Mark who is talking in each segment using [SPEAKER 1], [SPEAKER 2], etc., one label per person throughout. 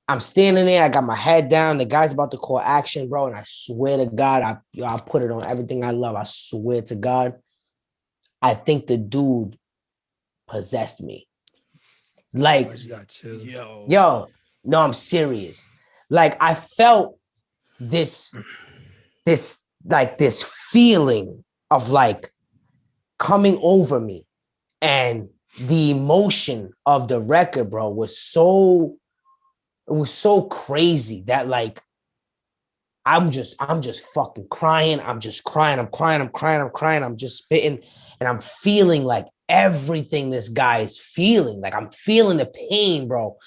[SPEAKER 1] I'm standing there. I got my head down. The guy's about to call action, bro. And I swear to God, I put it on everything I love. I swear to God, I think the dude possessed me. Like, yo, no, I'm serious. Like, I felt this feeling of like coming over me, and the emotion of the record, bro, was so crazy that like I'm just fucking crying. I'm just crying. I'm just spitting, and I'm feeling like everything this guy is feeling. Like I'm feeling the pain, bro.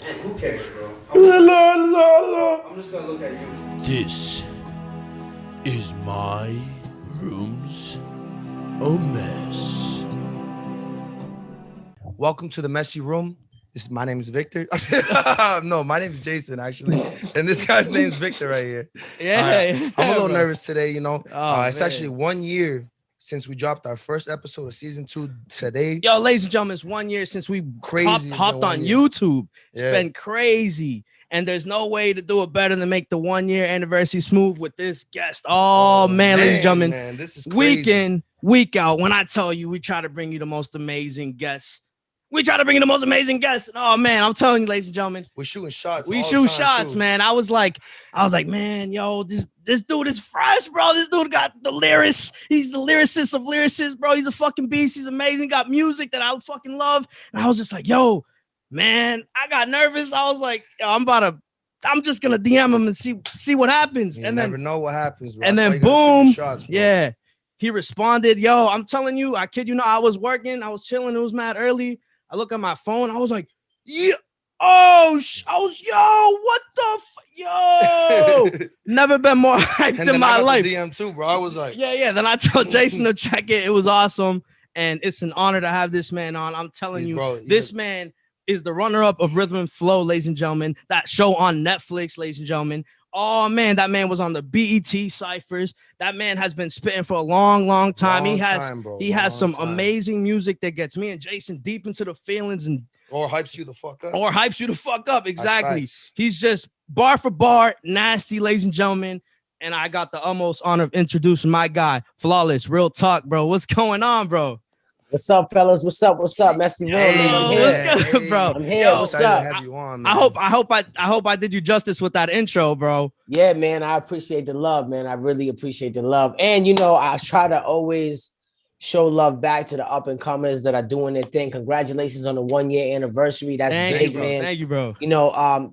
[SPEAKER 1] Man, who cares, bro? I'm just gonna look at you.
[SPEAKER 2] This is my room's a mess.
[SPEAKER 3] Welcome to the messy room. My name is Victor. No, my name is Jason, actually. And this guy's name is Victor right here.
[SPEAKER 4] Yeah.
[SPEAKER 3] I'm a little nervous today, you know. It's
[SPEAKER 4] man.
[SPEAKER 3] actually 1 year since we dropped our first episode of season 2 today.
[SPEAKER 4] Yo, ladies and gentlemen, it's 1 year since we hopped on YouTube. It's been crazy. And there's no way to do it better than make the 1 year anniversary smooth with this guest. Oh man, ladies and gentlemen.
[SPEAKER 3] Man, this is crazy.
[SPEAKER 4] Week in, week out. When I tell you, we try to bring you the most amazing guests. Oh man, I'm telling you, ladies and gentlemen,
[SPEAKER 3] we're shooting shots.
[SPEAKER 4] We shoot shots, too. Man. I was like, man, yo, this dude is fresh, bro. This dude got the lyrics. He's the lyricist of lyricists, bro. He's a fucking beast. He's amazing. Got music that I fucking love. And I was just like, yo, man, I got nervous. I was like, yo, I'm just gonna DM him and see what happens.
[SPEAKER 3] You
[SPEAKER 4] and
[SPEAKER 3] never
[SPEAKER 4] then
[SPEAKER 3] know what happens, bro.
[SPEAKER 4] And then boom, yeah, he responded. Yo, I'm telling you, I kid you not, I was working, I was chilling. It was mad early. I look at my phone. I was like, yeah. Oh, yo, what the yo? Never been more hyped in my life.
[SPEAKER 3] DM too, bro. I was like,
[SPEAKER 4] yeah. Then I told Jason to check it. It was awesome, and it's an honor to have this man on. I'm telling you, this man is the runner-up of Rythmn and Flow, ladies and gentlemen. That show on Netflix, ladies and gentlemen. Oh man, that man was on the BET Cyphers. That man has been spitting for a long time. He has some amazing music that gets me and Jason deep into the feelings and
[SPEAKER 3] or hypes you the fuck up.
[SPEAKER 4] Exactly. He's just bar for bar nasty, ladies and gentlemen. And I got the almost honor of introducing my guy, Flawless. Real talk, bro. What's going on, bro?
[SPEAKER 1] What's up, fellas? What's up? Messy room.
[SPEAKER 4] What's good, bro?
[SPEAKER 1] I'm here. What's up?
[SPEAKER 3] Have you on,
[SPEAKER 4] I hope I did you justice with that intro, bro.
[SPEAKER 1] Yeah, man. I appreciate the love, man. I really appreciate the love. And you know, I try to always show love back to the up and comers that are doing their thing. Congratulations on the 1 year anniversary. That's big, man.
[SPEAKER 4] Thank you, bro.
[SPEAKER 1] You know,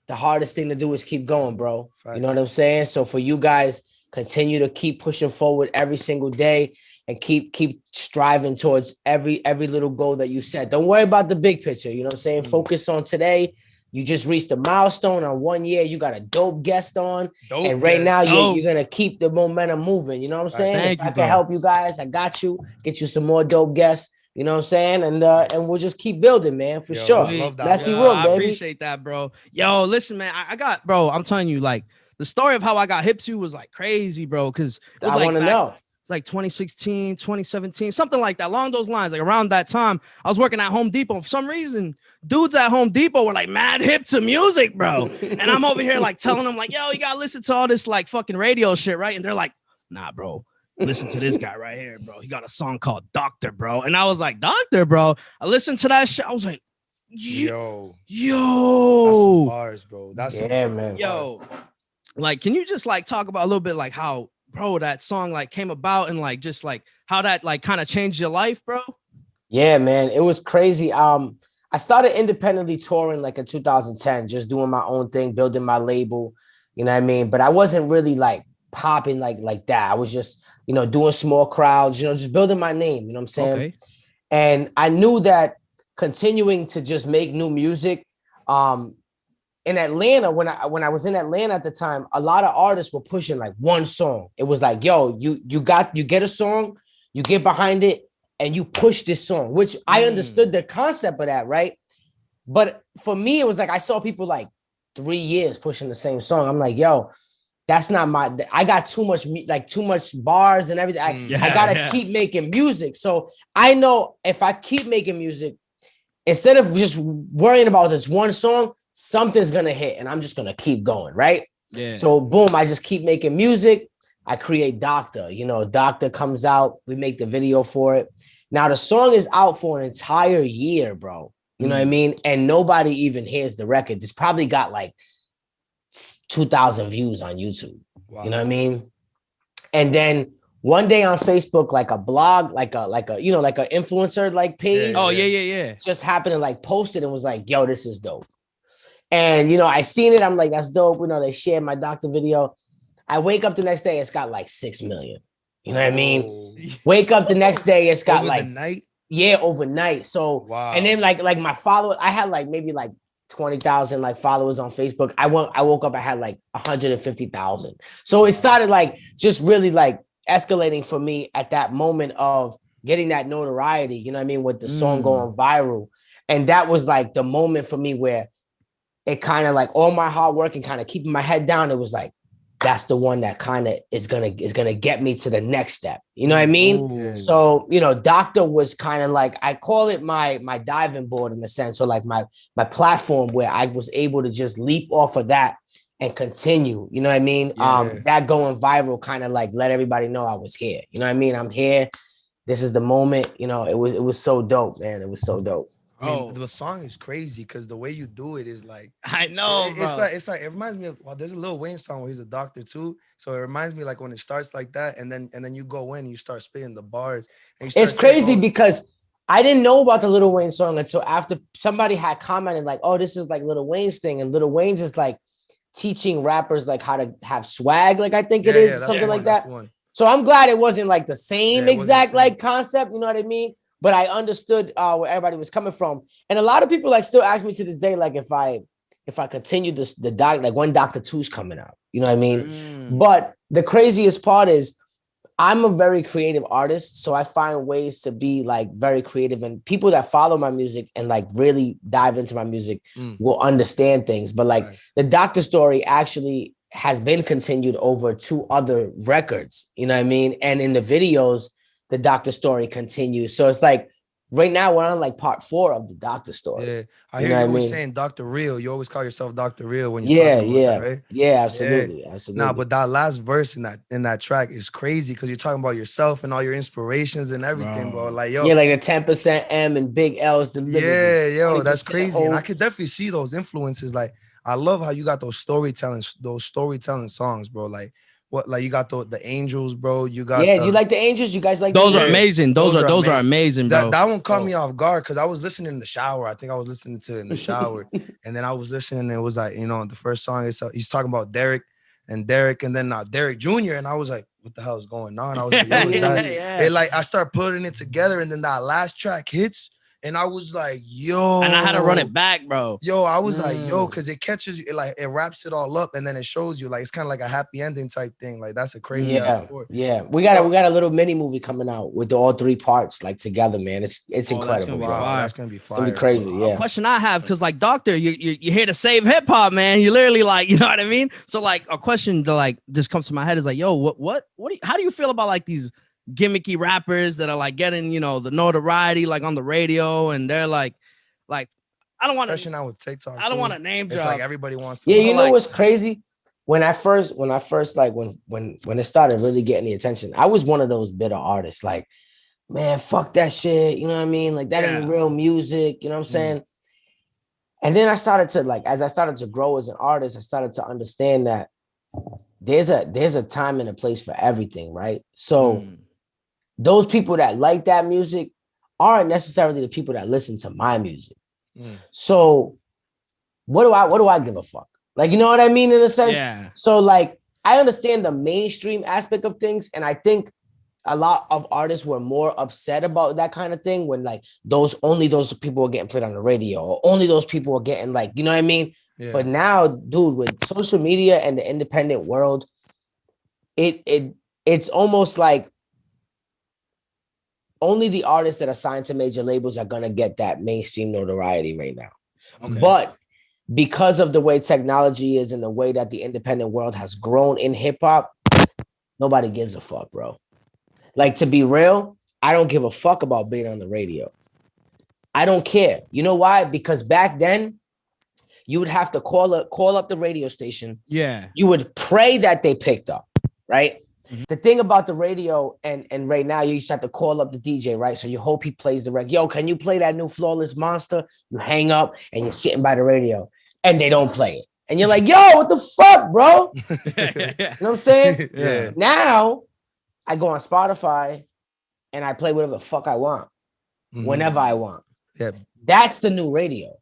[SPEAKER 1] the hardest thing to do is keep going, bro. You know what I'm saying? So for you guys, continue to keep pushing forward every single day. And keep striving towards every little goal that you set. Don't worry about the big picture. You know what I'm saying? Focus on today. You just reached a milestone on 1 year. You got a dope guest on. And right now you're going to keep the momentum moving. You know what I'm saying? If I can help you guys, I got you. Get you some more dope guests. You know what I'm saying? And we'll just keep building, man, for sure. Messy room, baby.
[SPEAKER 4] I appreciate that, bro. Yo, listen, man. I got, bro, I'm telling you, like, the story of how I got hip to was like crazy, bro. Because
[SPEAKER 1] I want to know.
[SPEAKER 4] Like 2016, 2017, something like that, along those lines. Like around that time, I was working at Home Depot. For some reason, dudes at Home Depot were like mad hip to music, bro. And I'm over here like telling them like, yo, you gotta listen to all this like fucking radio shit, right? And they're like, nah, bro, listen to this guy right here, bro. He got a song called Doctor, bro. And I was like, Doctor, bro. I listened to that shit. I was like, yo.
[SPEAKER 3] That's some bars, bro. That's
[SPEAKER 1] man.
[SPEAKER 4] Yo, like, can you just like talk about a little bit like how, bro, that song like came about and like just like how that like kind of changed your life, bro?
[SPEAKER 1] Yeah, man, it was crazy. I started independently touring like in 2010, just doing my own thing, building my label, you know what I mean? But I wasn't really like popping like that. I was just, you know, doing small crowds, you know, just building my name, you know what I'm saying?
[SPEAKER 4] Okay.
[SPEAKER 1] And I knew that continuing to just make new music, in Atlanta, when I was in Atlanta at the time, a lot of artists were pushing like one song. It was like, yo, you get a song, you get behind it, and you push this song, which I understood the concept of that, right? But for me, it was like I saw people like 3 years pushing the same song. I'm like, yo, that's not I got too much bars and everything. I gotta keep making music. So I know if I keep making music, instead of just worrying about this one song, something's gonna hit and I'm just gonna keep going, right?
[SPEAKER 4] Yeah.
[SPEAKER 1] So boom, I just keep making music. I create Doctor. Doctor comes out, we make the video for it. Now the song is out for an entire year, bro. You know what I mean? And nobody even hears the record. It's probably got like 2,000 views on YouTube. Wow. You know what I mean? And then one day on Facebook, like a blog, like a like an influencer like page.
[SPEAKER 4] Oh, yeah.
[SPEAKER 1] Just happened to like post it and was like, yo, this is dope. And I seen it. I'm like, that's dope. They shared my Doctor video. I wake up the next day, it's got like 6 million. You know what I mean? Wake up the next day, it's got
[SPEAKER 3] overnight?
[SPEAKER 1] Yeah, overnight. So
[SPEAKER 3] wow.
[SPEAKER 1] And then like my followers, I had like maybe like 20,000 like followers on Facebook. I woke up, I had like 150,000. So it started like just really like escalating for me at that moment of getting that notoriety, you know what I mean, with the song going viral. And that was like the moment for me where it kind of like all my hard work and kind of keeping my head down, it was like, that's the one that kind of is gonna get me to the next step. You know what I mean? Ooh. So, Doctor was kind of like, I call it my diving board in a sense. So like my platform where I was able to just leap off of that and continue. You know what I mean? Yeah. That going viral kind of like let everybody know I was here. You know what I mean? I'm here. This is the moment. It was so dope, man. It was so dope.
[SPEAKER 3] I mean, the song is crazy because the way you do it is like,
[SPEAKER 4] I know, bro.
[SPEAKER 3] It's like it reminds me of, there's a Lil Wayne song where he's a doctor too. So it reminds me like when it starts like that, and then you go in and you start spitting the bars. And
[SPEAKER 1] it's crazy because I didn't know about the Lil Wayne song until after somebody had commented like, oh, this is like Lil Wayne's thing, and Lil Wayne's is like teaching rappers like how to have swag, like I think it is something like that. So I'm glad it wasn't like the same exact like concept. You know what I mean? But I understood where everybody was coming from. And a lot of people like still ask me to this day, like if I continue the doc, like when Dr. 2's coming out, you know what I mean? But the craziest part is I'm a very creative artist. So I find ways to be like very creative, and people that follow my music and like really dive into my music will understand things. But like the Doctor story actually has been continued over 2 other records, you know what I mean? And in the videos, the Doctor story continues. So it's like right now we're on like part 4 of the Doctor story.
[SPEAKER 3] Yeah, I hear you always saying Dr. Real. You always call yourself Dr. Real when you're talking about that, right?
[SPEAKER 1] Yeah, absolutely.
[SPEAKER 3] Nah, but that last verse in that track is crazy because you're talking about yourself and all your inspirations and everything, bro. Like, yo,
[SPEAKER 1] like the 10% M and big L's delivery.
[SPEAKER 3] Yeah, yo, that's crazy. And I could definitely see those influences. Like, I love how you got those storytelling songs, bro. Like you got the Angels, bro. You got
[SPEAKER 1] you like the Angels? You guys like
[SPEAKER 4] those? Are amazing. Those are amazing, bro.
[SPEAKER 3] That one caught me off guard because I was listening in the shower. I think I was listening to it in the shower, and then I was listening, and it was like, the first song is he's talking about Derek, and then Derek Jr. And I was like, what the hell is going on? I was like, yo, like I start putting it together, and then that last track hits. And I was like, yo.
[SPEAKER 4] And I had to run it back, bro.
[SPEAKER 3] Yo, I was like, yo, because it catches you, it wraps it all up, and then it shows you, like, it's kind of like a happy ending type thing. Like, that's a crazy story.
[SPEAKER 1] Yeah. We got a little mini movie coming out with all 3 parts, like, together, man. It's incredible.
[SPEAKER 3] That's gonna be fire.
[SPEAKER 1] It's gonna be crazy,
[SPEAKER 4] yeah. A question I have, because, like, Doctor, you're here to save hip-hop, man. You're literally, like, you know what I mean? So, like, a question that, like, just comes to my head is, like, yo, how do you feel about, like, these gimmicky rappers that are like getting the notoriety like on the radio, and they're like I don't want to,
[SPEAKER 3] especially now with TikTok,
[SPEAKER 4] I don't want to name drop.
[SPEAKER 3] It's like everybody wants to
[SPEAKER 1] you know what's crazy, when I first like when it started really getting the attention, I was one of those bitter artists like, man, fuck that shit, you know what I mean, like that ain't real music, you know what I'm saying? And then I started to like, as I started to grow as an artist, I started to understand that there's a time and a place for everything, right? So those people that like that music aren't necessarily the people that listen to my music. So what do I give a fuck? Like, you know what I mean, in a sense?
[SPEAKER 4] Yeah.
[SPEAKER 1] So like, I understand the mainstream aspect of things. And I think a lot of artists were more upset about that kind of thing when like only those people were getting played on the radio, or only those people were getting like, you know what I mean? Yeah. But now, dude, with social media and the independent world, it's almost like only the artists that are signed to major labels are gonna get that mainstream notoriety right now. Okay. But because of the way technology is and the way that the independent world has grown in hip hop, nobody gives a fuck, bro. Like, to be real, I don't give a fuck about being on the radio. I don't care. You know why? Because back then, you would have to call up the radio station.
[SPEAKER 4] Yeah.
[SPEAKER 1] You would pray that they picked up, right? Mm-hmm. The thing about the radio and right now, you used to have to call up the DJ, right? So you hope he plays the record. Yo, can you play that new Flawless Monster? You hang up and you're sitting by the radio and they don't play it. And you're like, yo, what the fuck, bro? You know what I'm saying?
[SPEAKER 3] Yeah.
[SPEAKER 1] Now I go on Spotify and I play whatever the fuck I want, whenever I want.
[SPEAKER 3] Yeah.
[SPEAKER 1] That's the new radio.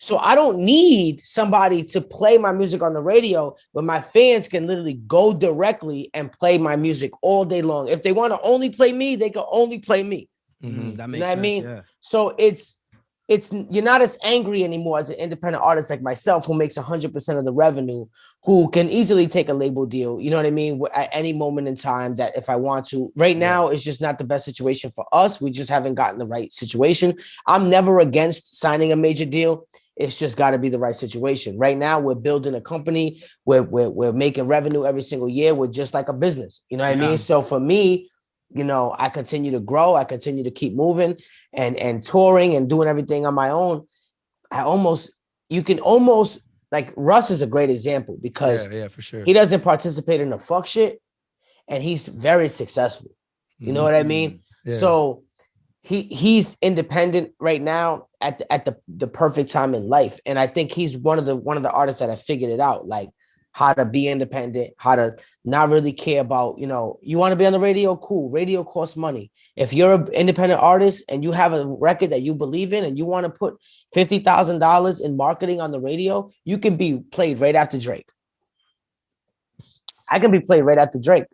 [SPEAKER 1] So I don't need somebody to play my music on the radio, but my fans can literally go directly and play my music all day long. If they want to only play me, they can only play me.
[SPEAKER 4] That makes
[SPEAKER 1] you know what
[SPEAKER 4] sense,
[SPEAKER 1] I mean?
[SPEAKER 4] Yeah.
[SPEAKER 1] So it's you're not as angry anymore as an independent artist like myself, who makes 100% of the revenue, who can easily take a label deal. You know what I mean? At any moment in time, that if I want to. Right now, it's just not the best situation for us. We just haven't gotten the right situation. I'm never against signing a major deal. It's just got to be the right situation. Right now, we're building a company. We're making revenue every single year. We're just like a business. You know what I mean? So for me, you know, I continue to grow. I continue to keep moving and touring and doing everything on my own. You can almost like Russ is a great example because
[SPEAKER 3] for sure.
[SPEAKER 1] He doesn't participate in the fuck shit and he's very successful. You know what I mean?
[SPEAKER 3] Yeah.
[SPEAKER 1] So he's independent right now at the perfect time in life. And I think he's one of the artists that have figured it out, like how to be independent, how to not really care about, you know, you want to be on the radio, cool. Radio costs money. If you're an independent artist and you have a record that you believe in and you want to put $50,000 in marketing on the radio, you can be played right after Drake. I can be played right after Drake.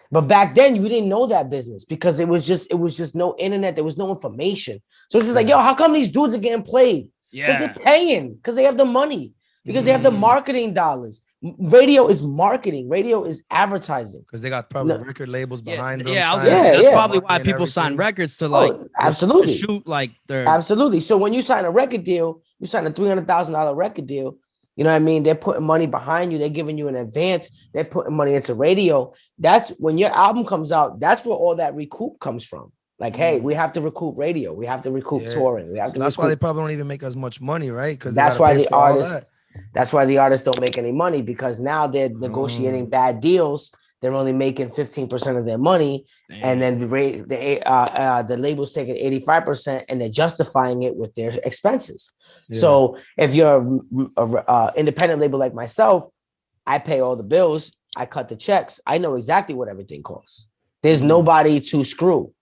[SPEAKER 1] But back then you didn't know that business because it was just no internet. There was no information. So it's just like, yo, how come these dudes are getting played? Because they're paying, because they have the money, because they have the marketing dollars. Radio is marketing. Radio is advertising.
[SPEAKER 3] Because they got probably record labels behind them.
[SPEAKER 4] Yeah, I was gonna say, that's probably why people sign records to like
[SPEAKER 1] absolutely
[SPEAKER 4] to shoot like their
[SPEAKER 1] absolutely. So when you sign a record deal, you sign a $300,000 record deal. You know what I mean? They're putting money behind you. They're giving you an advance. They're putting money into radio. That's when your album comes out. That's where all that recoup comes from. Like, hey, we have to recoup radio. We have to recoup touring. We have to.
[SPEAKER 3] That's why they probably don't even make as much money, right? Because
[SPEAKER 1] that's why the artists. That's why the artists don't make any money, because now they're negotiating bad deals. They're only making 15% of their money. And then the label's taking 85% and they're justifying it with their expenses. Yeah. So if you're a independent label like myself, I pay all the bills. I cut the checks. I know exactly what everything costs. There's nobody to screw.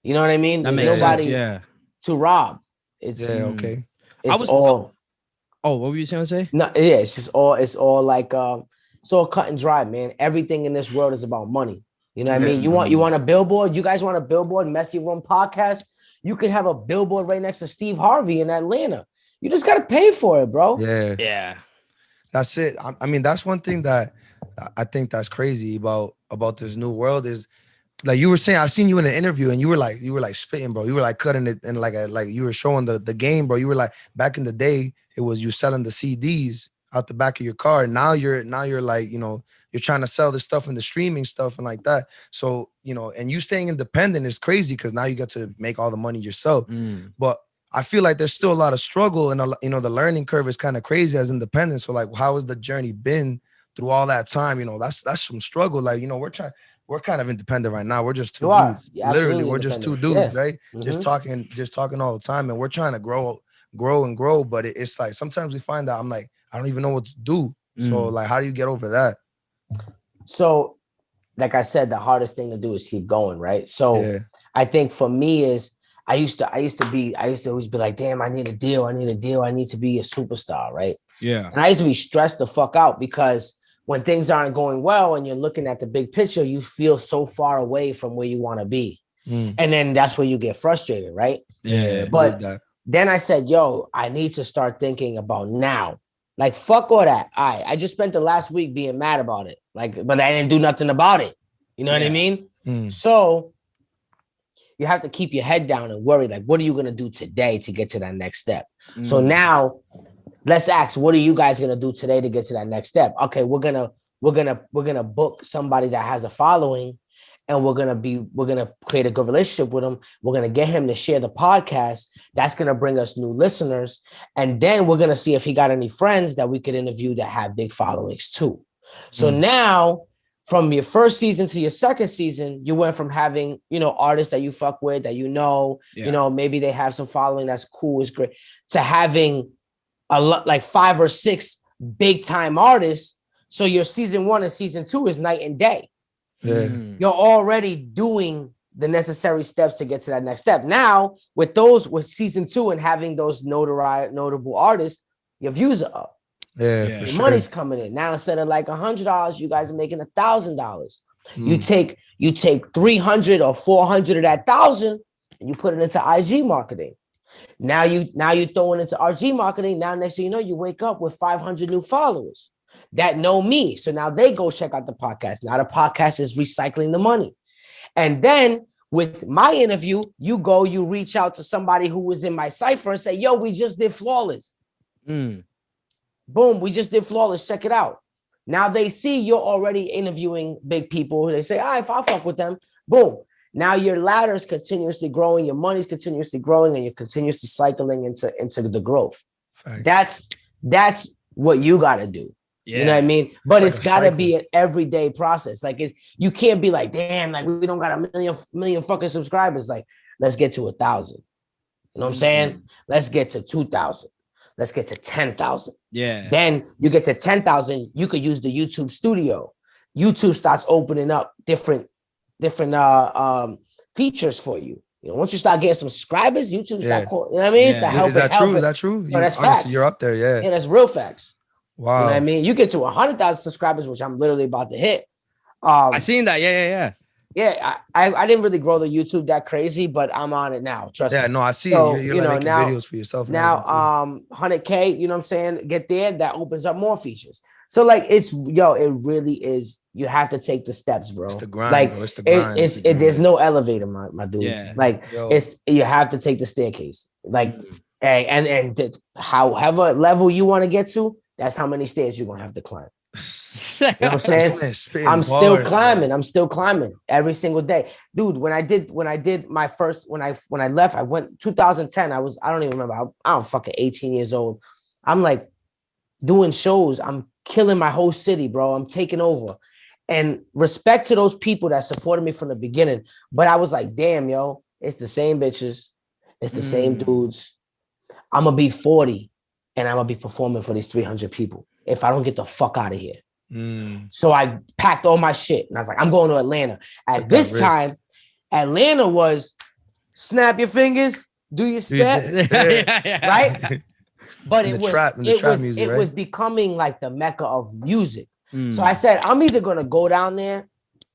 [SPEAKER 1] You know what I mean? There's nobody to rob. It's
[SPEAKER 3] okay.
[SPEAKER 1] It's all.
[SPEAKER 4] Oh, what were you trying to say?
[SPEAKER 1] No, yeah, it's all like it's all cut and dry, man. Everything in this world is about money. You know what I mean? You want a billboard? You guys want a billboard? Messy Room Podcast? You can have a billboard right next to Steve Harvey in Atlanta. You just gotta pay for it, bro.
[SPEAKER 4] Yeah.
[SPEAKER 3] That's it. I mean, that's one thing that I think that's crazy about this new world is, like you were saying, I seen you in an interview and you were like spitting, bro. You were like cutting it and like you were showing the game, bro. You were like, back in the day, it was you selling the CDs out the back of your car. And now you're like, you know, you're trying to sell this stuff in the streaming stuff and like that. So, you know, and you staying independent is crazy because now you get to make all the money yourself. But I feel like there's still a lot of struggle and, you know, the learning curve is kind of crazy as independent. So like, how has the journey been through all that time? You know, that's some struggle. Like, you know, we're kind of independent right now. We're just two dudes. Literally, we're just two dudes, right? Just talking all the time. And we're trying to grow. But it's like, sometimes we find out, I'm like, I don't even know what to do. So like, how do you get over that?
[SPEAKER 1] So, like I said, the hardest thing to do is keep going, right? So I think for me is, I used to always be like, damn, I need a deal. I need to be a superstar, right?
[SPEAKER 4] Yeah.
[SPEAKER 1] And I used to be stressed the fuck out because when things aren't going well and you're looking at the big picture, you feel so far away from where you want to be. And then that's where you get frustrated, right?
[SPEAKER 4] Yeah.
[SPEAKER 1] But then I said, yo, I need to start thinking about now. Like, fuck all that. I just spent the last week being mad about it. Like, but I didn't do nothing about it. You know what I mean? So you have to keep your head down and worry, like, what are you going to do today to get to that next step? So now let's ask, what are you guys going to do today to get to that next step? Okay, we're going to book somebody that has a following and we're gonna create a good relationship with him. We're gonna get him to share the podcast. That's gonna bring us new listeners, and then we're gonna see if he got any friends that we could interview that have big followings too. So now, from your first season to your second season, you went from having, artists that you fuck with, that maybe they have some following that's cool, is great, to having a lot, like 5 or 6 big time artists. So your season 1 and season 2 is night and day.
[SPEAKER 3] Yeah.
[SPEAKER 1] You're already doing the necessary steps to get to that next step. Now, with season 2 and having those notable artists, your views are up.
[SPEAKER 3] Yeah, for
[SPEAKER 1] Your
[SPEAKER 3] sure.
[SPEAKER 1] money's coming in. Now, instead of like $100, you guys are making $1,000. You take 300 or 400 of that 1,000 and you put it into IG marketing. Now you throw it into IG marketing. Now, next thing you know, you wake up with 500 new followers that know me. So now they go check out the podcast. Now the podcast is recycling the money. And then with my interview, you reach out to somebody who was in my cipher and say, yo, we just did Flawless. Boom, we just did Flawless. Check it out. Now they see you're already interviewing big people. They say, all right, if I fuck with them, boom. Now your ladder is continuously growing, your money's continuously growing, and you're continuously cycling into the growth.
[SPEAKER 3] Facts.
[SPEAKER 1] That's what you got to do.
[SPEAKER 4] Yeah.
[SPEAKER 1] You know what I mean? But
[SPEAKER 3] It's
[SPEAKER 1] it's
[SPEAKER 3] like a
[SPEAKER 1] got to
[SPEAKER 3] cycle.
[SPEAKER 1] be an everyday process. Like you can't be like, damn, like we don't got a million fucking subscribers. Like, let's get to 1,000. You know what I'm saying? Let's get to 2,000. Let's get to 10,000.
[SPEAKER 4] Yeah.
[SPEAKER 1] Then you get to 10,000, you could use the YouTube studio. YouTube starts opening up different features for you. Once you start getting some subscribers, YouTube start calling, you know what I mean?
[SPEAKER 4] Yeah.
[SPEAKER 1] Start helping,
[SPEAKER 3] Is that true? Is that true?
[SPEAKER 1] No, that's
[SPEAKER 3] honestly,
[SPEAKER 1] facts.
[SPEAKER 3] You're up there, yeah.
[SPEAKER 1] Yeah, that's real facts.
[SPEAKER 3] Wow.
[SPEAKER 1] You know what I mean? You get to 100,000 subscribers, which I'm literally about to hit.
[SPEAKER 4] I seen that. Yeah.
[SPEAKER 1] Yeah, I didn't really grow the YouTube that crazy, but I'm on it now. Trust me.
[SPEAKER 3] Yeah, no, I see
[SPEAKER 1] So,
[SPEAKER 3] it. You're
[SPEAKER 1] you know,
[SPEAKER 3] like making
[SPEAKER 1] now-
[SPEAKER 3] videos for yourself. and
[SPEAKER 1] Now,
[SPEAKER 3] everything, too.
[SPEAKER 1] 100K, you know what I'm saying? Get there, that opens up more features. So like, it really is. You have to take the steps, bro.
[SPEAKER 3] It's the grind,
[SPEAKER 1] like,
[SPEAKER 3] bro. It's the grind.
[SPEAKER 1] there's no elevator, my dudes.
[SPEAKER 4] Yeah.
[SPEAKER 1] Like,
[SPEAKER 3] Yo.
[SPEAKER 1] you have to take the staircase. Like, however level you want to get to, that's how many stairs you're gonna have to climb. You know what I'm saying? I'm still climbing. I'm still climbing every single day, dude. When I did my first, when I left, I went 2010. I don't even remember. I'm fucking 18 years old. I'm like doing shows. I'm killing my whole city, bro. I'm taking over. And respect to those people that supported me from the beginning. But I was like, damn, yo, it's the same bitches. It's the same dudes. I'm gonna be 40 and I'm gonna be performing for these 300 people if I don't get the fuck out of here. So I packed all my shit and I was like, I'm going to Atlanta. At this time, Atlanta was snap your fingers, do your step, right? But it was becoming like the mecca of music. So I said, I'm either gonna go down there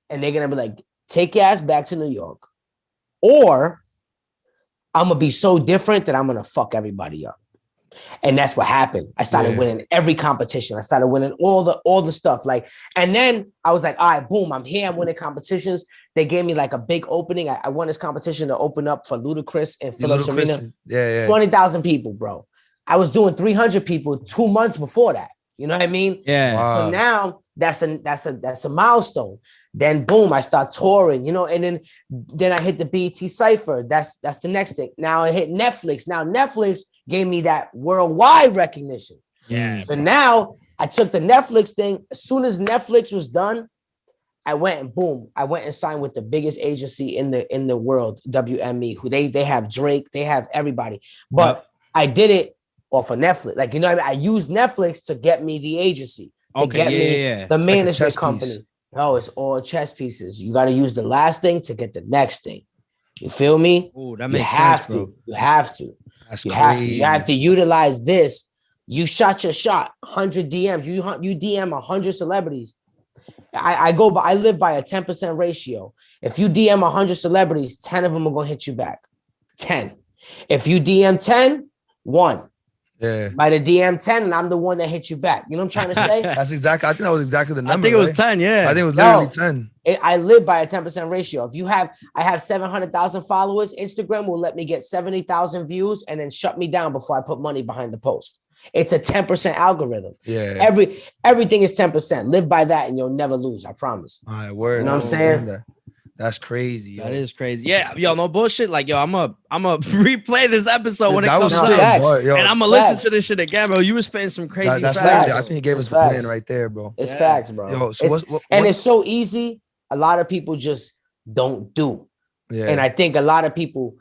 [SPEAKER 1] and they're gonna be like, take your ass back to New York, or I'm gonna be so different that I'm gonna fuck everybody up. And that's what happened. I started winning every competition. I started winning all the stuff. Like, and then I was like, all right, boom, I'm here. I'm winning competitions. They gave me like a big opening. I won this competition to open up for Ludacris and Phillips Arena.
[SPEAKER 3] Yeah.
[SPEAKER 1] 20,000 people, bro. I was doing 300 people 2 months before that. You know what I mean?
[SPEAKER 4] Yeah.
[SPEAKER 3] Wow.
[SPEAKER 1] So now that's a milestone. Then boom, I start touring, and then I hit the BET Cypher. That's the next thing. Now I hit Netflix. Now Netflix gave me that worldwide recognition.
[SPEAKER 4] Yeah.
[SPEAKER 1] So now I took the Netflix thing. As soon as Netflix was done, I went and signed with the biggest agency in the world, WME, who they have Drake, they have everybody. But I did it off of Netflix. Like, I used Netflix to get me the agency, to get me the management company. Piece. No, it's all chess pieces. You got to use the last thing to get the next thing. You feel me?
[SPEAKER 4] Oh, that makes sense, bro.
[SPEAKER 1] You have to.
[SPEAKER 3] That's
[SPEAKER 1] you
[SPEAKER 3] crazy.
[SPEAKER 1] have to utilize this. You shot your shot, 100 DMs. You DM 100 celebrities. I live by a 10% ratio. If you DM 100 celebrities, 10 of them are going to hit you back. 10. If you DM 10, 1.
[SPEAKER 3] Yeah.
[SPEAKER 1] By the DM 10, and I'm the one that hit you back. You know what I'm trying to say?
[SPEAKER 3] That's exactly. I think that was exactly the number.
[SPEAKER 4] I think it was 10. Yeah.
[SPEAKER 3] I think it was literally 10.
[SPEAKER 1] I live by a 10% ratio. I have 700,000 followers. Instagram will let me get 70,000 views and then shut me down before I put money behind the post. It's a 10% algorithm.
[SPEAKER 3] Yeah. Everything
[SPEAKER 1] is 10%. Live by that and you'll never lose. I promise.
[SPEAKER 3] All right, word.
[SPEAKER 1] You know what I'm saying?
[SPEAKER 3] That's crazy.
[SPEAKER 4] That is crazy. Yeah, yo, no bullshit. Like, yo, I'm a replay this episode when it
[SPEAKER 3] That
[SPEAKER 4] comes
[SPEAKER 3] was
[SPEAKER 4] out,
[SPEAKER 3] still bar, yo.
[SPEAKER 4] and I'm gonna listen to this shit again, bro. You were spitting some crazy
[SPEAKER 3] That's
[SPEAKER 4] facts.
[SPEAKER 3] facts. I think he gave us the plan right there, bro.
[SPEAKER 1] It's facts, bro.
[SPEAKER 3] Yo, so
[SPEAKER 1] and it's so easy. A lot of people just don't do.
[SPEAKER 3] Yeah.
[SPEAKER 1] And I think a lot of people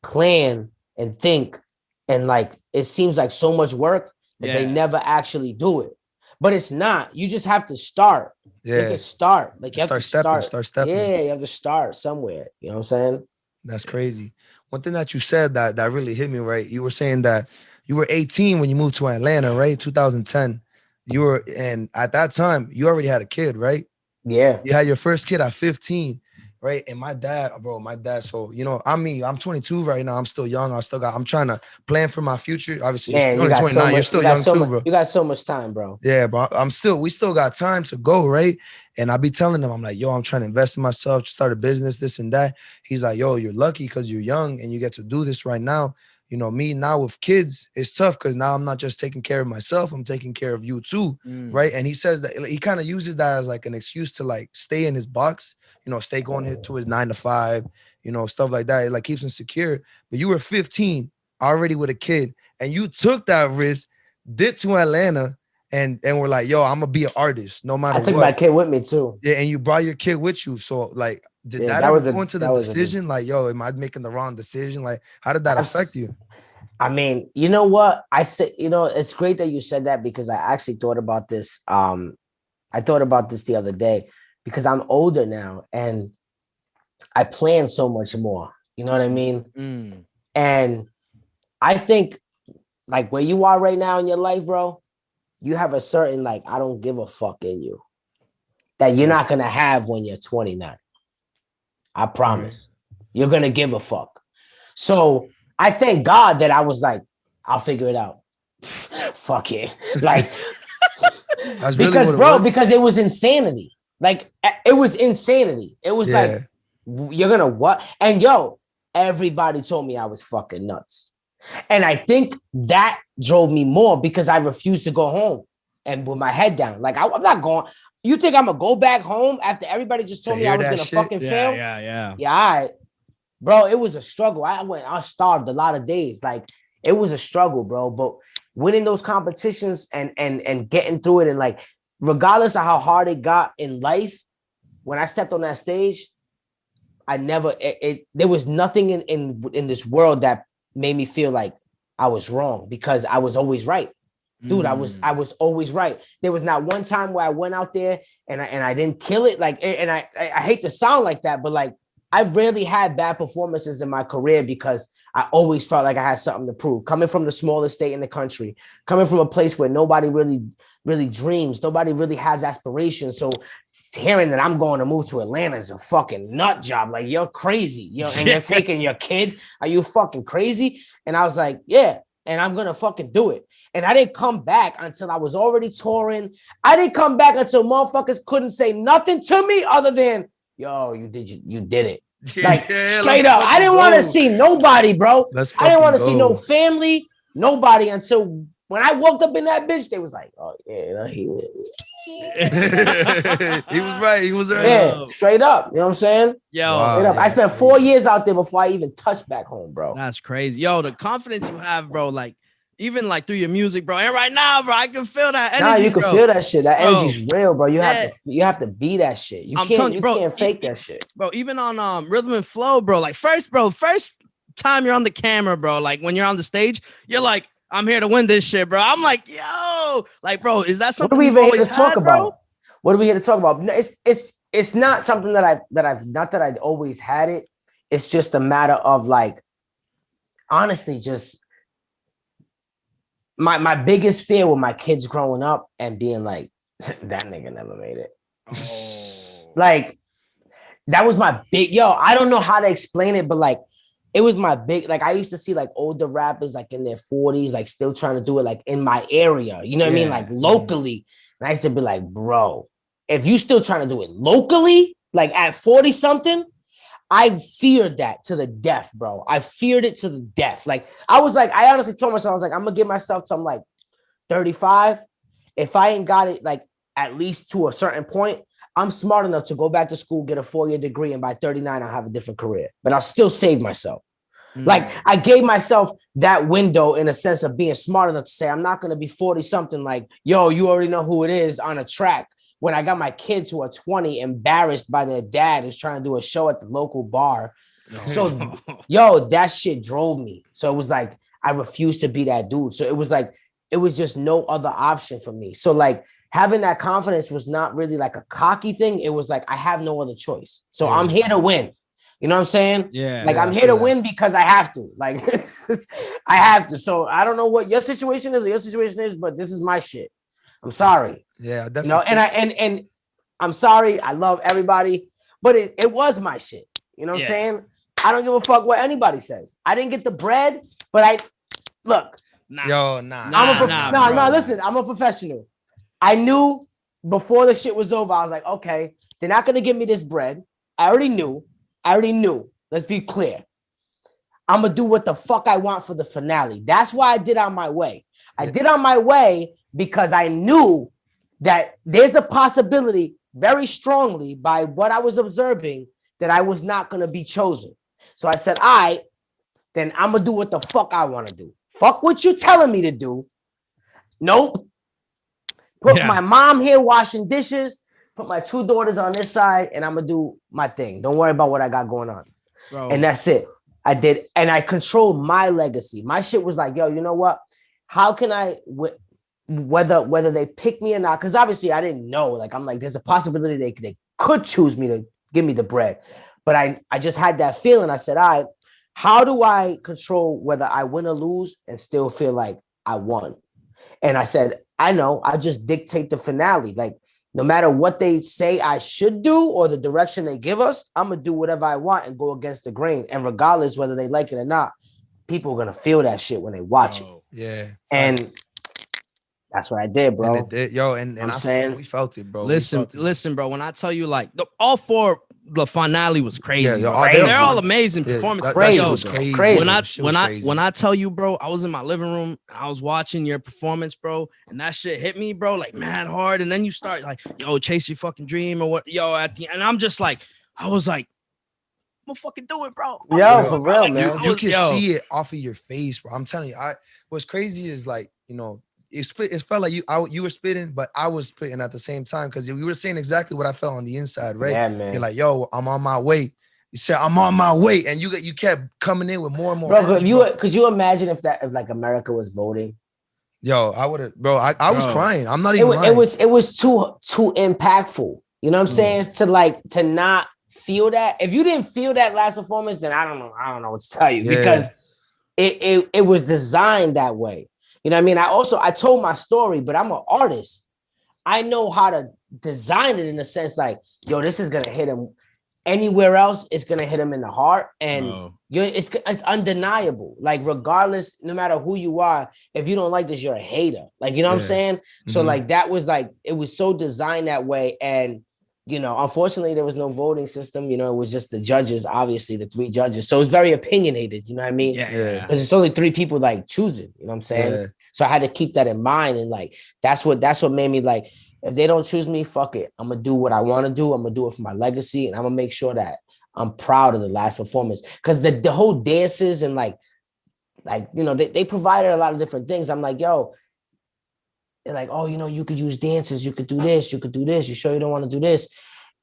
[SPEAKER 1] plan and think, and like it seems like so much work that they never actually do it. But it's not. You just have to start.
[SPEAKER 3] Yeah.
[SPEAKER 1] You have to start. Like you have to
[SPEAKER 3] start stepping.
[SPEAKER 1] Yeah, you have to start somewhere. You know what I'm saying?
[SPEAKER 3] That's crazy. One thing that you said that really hit me, right? You were saying that you were 18 when you moved to Atlanta, right? 2010. And at that time, you already had a kid, right?
[SPEAKER 1] Yeah.
[SPEAKER 3] You had your first kid at 15, right? And my dad, so, you know, I'm 22 right now. I'm still young. I'm trying to plan for my future. Obviously,
[SPEAKER 1] Man,
[SPEAKER 3] you're only 29. You're still young too, bro.
[SPEAKER 1] You got so much time, bro.
[SPEAKER 3] Yeah, bro. We still got time to go, right? And I be telling him, I'm like, yo, I'm trying to invest in myself, start a business, this and that. He's like, yo, you're lucky because you're young and you get to do this right now. You know, me now with kids, it's tough because now I'm not just taking care of myself, I'm taking care of you too, right? And he says that he kind of uses that as like an excuse to like stay in his box, you know, stay going to his 9 to 5, you know, stuff like that. It like keeps him secure. But you were 15 already with a kid and you took that risk, dipped to Atlanta and we're like, yo, I'm gonna be an artist no matter what.
[SPEAKER 1] I took my kid with me too.
[SPEAKER 3] Yeah, and you brought your kid with you. So like, did that ever go into the decision? Like, yo, am I making the wrong decision? Like, how did that affect you?
[SPEAKER 1] I mean, you know what? I said, you know, it's great that you said that because I actually thought about this. I thought about this the other day because I'm older now and I plan so much more. You know what I mean? And I think like where you are right now in your life, bro, you have a certain like, I don't give a fuck in you that you're not going to have when you're 29. I promise. You're going to give a fuck. So I thank God that I was like, I'll figure it out. Fuck it. Like,
[SPEAKER 3] That's
[SPEAKER 1] because
[SPEAKER 3] really
[SPEAKER 1] bro, because it was insanity. Like, it was insanity. It was like, you're going to what? And yo, everybody told me I was fucking nuts. And I think that drove me more because I refused to go home and with my head down. Like, I'm not going. You think I'm going to go back home after everybody just told me I was going to fucking fail?
[SPEAKER 4] Yeah.
[SPEAKER 1] All right. Bro, it was a struggle. I starved a lot of days. Like, it was a struggle, bro. But winning those competitions and getting through it and like, regardless of how hard it got in life, when I stepped on that stage, I never, there was nothing in this world that made me feel like I was wrong because I was always right. Dude, I was always right. There was not one time where I went out there and I didn't kill it. Like, and I hate to sound like that, but like, I rarely had bad performances in my career because I always felt like I had something to prove. Coming from the smallest state in the country, coming from a place where nobody really dreams, nobody really has aspirations. So hearing that I'm going to move to Atlanta is a fucking nut job. Like, you're crazy. And you're taking your kid. Are you fucking crazy? And I was like, yeah, and I'm going to fucking do it. And I didn't come back until I was already touring. I didn't come back until motherfuckers couldn't say nothing to me other than, yo, you did it. Like, straight up. I didn't want to see nobody, bro. I didn't want to see no family, nobody until when I woke up in that bitch, they was like, oh, yeah, he was
[SPEAKER 3] right. He was right.
[SPEAKER 1] Yeah, straight up. You know what I'm saying?
[SPEAKER 4] Yo,
[SPEAKER 3] wow.
[SPEAKER 1] Straight up. I spent 4 years out there before I even touched back home, bro.
[SPEAKER 4] That's crazy. Yo, the confidence you have, bro, like, even like through your music, bro. And right now, bro, I can feel that energy.
[SPEAKER 1] You can feel that shit. That energy's real, bro. You have to be that shit. You can't fake that shit.
[SPEAKER 4] Bro, even on Rythmn and Flow, bro. Like first time you're on the camera, bro. Like when you're on the stage, you're like, I'm here to win this shit, bro. I'm like, yo, like, bro, is that something
[SPEAKER 1] we
[SPEAKER 4] you've always
[SPEAKER 1] here to talk
[SPEAKER 4] had,
[SPEAKER 1] about?
[SPEAKER 4] Bro?
[SPEAKER 1] What are we here to talk about? It's not something that I've always had it. It's just a matter of like, honestly, just my biggest fear with my kids growing up and being like, that nigga never made it. Oh. Like, that was my big, I don't know how to explain it, but like, it was my big, like, I used to see like older rappers like in their 40s, like still trying to do it like in my area, you know what I mean? Like locally. And I used to be like, bro, if you still trying to do it locally, like at 40 something, I feared that to the death, bro. I feared it to the death. Like, I was like, I honestly told myself, I was like, I'm going to give myself to like 35. If I ain't got it, like at least to a certain point, I'm smart enough to go back to school, get a 4-year degree, and by 39, I'll have a different career. But I'll still save myself. Like I gave myself that window in a sense of being smart enough to say, I'm not going to be 40 something like, yo, you already know who it is on a track. When I got my kids who are 20 embarrassed by their dad who's trying to do a show at the local bar. So, yo, that shit drove me. So it was like, I refused to be that dude. So it was like, it was just no other option for me. So like having that confidence was not really like a cocky thing. It was like, I have no other choice. So I'm here to win. You know what I'm saying?
[SPEAKER 4] Yeah.
[SPEAKER 1] Like I'm here to win because I have to. Like I have to. So I don't know what your situation is or your situation is, but this is my shit. I'm sorry.
[SPEAKER 3] Yeah, definitely.
[SPEAKER 1] You know, and I'm sorry. I love everybody, but it was my shit. You know what I'm saying? I don't give a fuck what anybody says. I didn't get the bread, but look.
[SPEAKER 3] Nah.
[SPEAKER 1] Listen, I'm a professional. I knew before the shit was over. I was like, okay, they're not gonna give me this bread. I already knew. Let's be clear. I'm gonna do what the fuck I want for the finale. That's why I did On My Way. I did On My Way because I knew that there's a possibility very strongly by what I was observing that I was not gonna be chosen. So I said, all right, then I'm gonna do what the fuck I want to do. Fuck what you telling me to do. Nope. Put my mom here washing dishes. Put my 2 daughters on this side, and I'm gonna do my thing. Don't worry about what I got going on. Bro. And that's it. I did, and I controlled my legacy. My shit was like, yo, you know what? How can I, whether they pick me or not? Because obviously I didn't know. Like I'm like, there's a possibility they could choose me to give me the bread, but I just had that feeling. I said, all right, how do I control whether I win or lose and still feel like I won? And I said, I know. I just dictate the finale. Like, no matter what they say I should do or the direction they give us, I'm going to do whatever I want and go against the grain. And regardless whether they like it or not, people are going to feel that shit when they watch it.
[SPEAKER 3] Yeah.
[SPEAKER 1] And that's what I did, bro.
[SPEAKER 3] And it did, yo, and I'm saying we felt it, bro.
[SPEAKER 4] Listen, bro. When I tell you, like, all 4, the finale was crazy.
[SPEAKER 3] Yeah,
[SPEAKER 4] they're all amazing performances.
[SPEAKER 1] Crazy.
[SPEAKER 4] When I tell you, bro, I was in my living room and I was watching your performance, bro, and that shit hit me, bro, like mad hard. And then you start like, yo, chase your fucking dream or what, yo, at the end. And I'm just like, I was like, I'm gonna fucking do it, bro.
[SPEAKER 1] Yo, for real, man.
[SPEAKER 3] You can see it off of your face, bro. I'm telling you, what's crazy is like, you know, it felt like you were spitting, but I was spitting at the same time because we were saying exactly what I felt on the inside, right?
[SPEAKER 1] Yeah, man.
[SPEAKER 3] You're like, yo, I'm on my way. You said I'm on my way, and you kept coming in with more and more.
[SPEAKER 1] Bro, could you imagine if like America was voting?
[SPEAKER 3] Yo, I would have, bro. I was crying. I'm not even lying.
[SPEAKER 1] It was too impactful. You know what I'm saying? To not feel that. If you didn't feel that last performance, then I don't know what to tell you because it was designed that way. You know what I mean? I told my story, but I'm an artist. I know how to design it in a sense like, yo, this is gonna hit him anywhere else. It's gonna hit him in the heart, and it's undeniable. Like regardless, no matter who you are, if you don't like this, you're a hater. Like you know what I'm saying? So like that was like it was so designed that way, and you know, unfortunately, there was no voting system. You know, it was just the judges, obviously, the 3 judges. So it's very opinionated. You know what I mean?
[SPEAKER 4] Yeah.
[SPEAKER 1] Because it's only 3 people like choosing. You know what I'm saying? Yeah. So I had to keep that in mind, and like that's what made me like. If they don't choose me, fuck it. I'm gonna do what I want to do. I'm gonna do it for my legacy, and I'm gonna make sure that I'm proud of the last performance. Because the whole dances and like you know they provided a lot of different things. I'm like, yo. They're like, oh, you know, you could use dances, you could do this, you could do this. You sure you don't want to do this?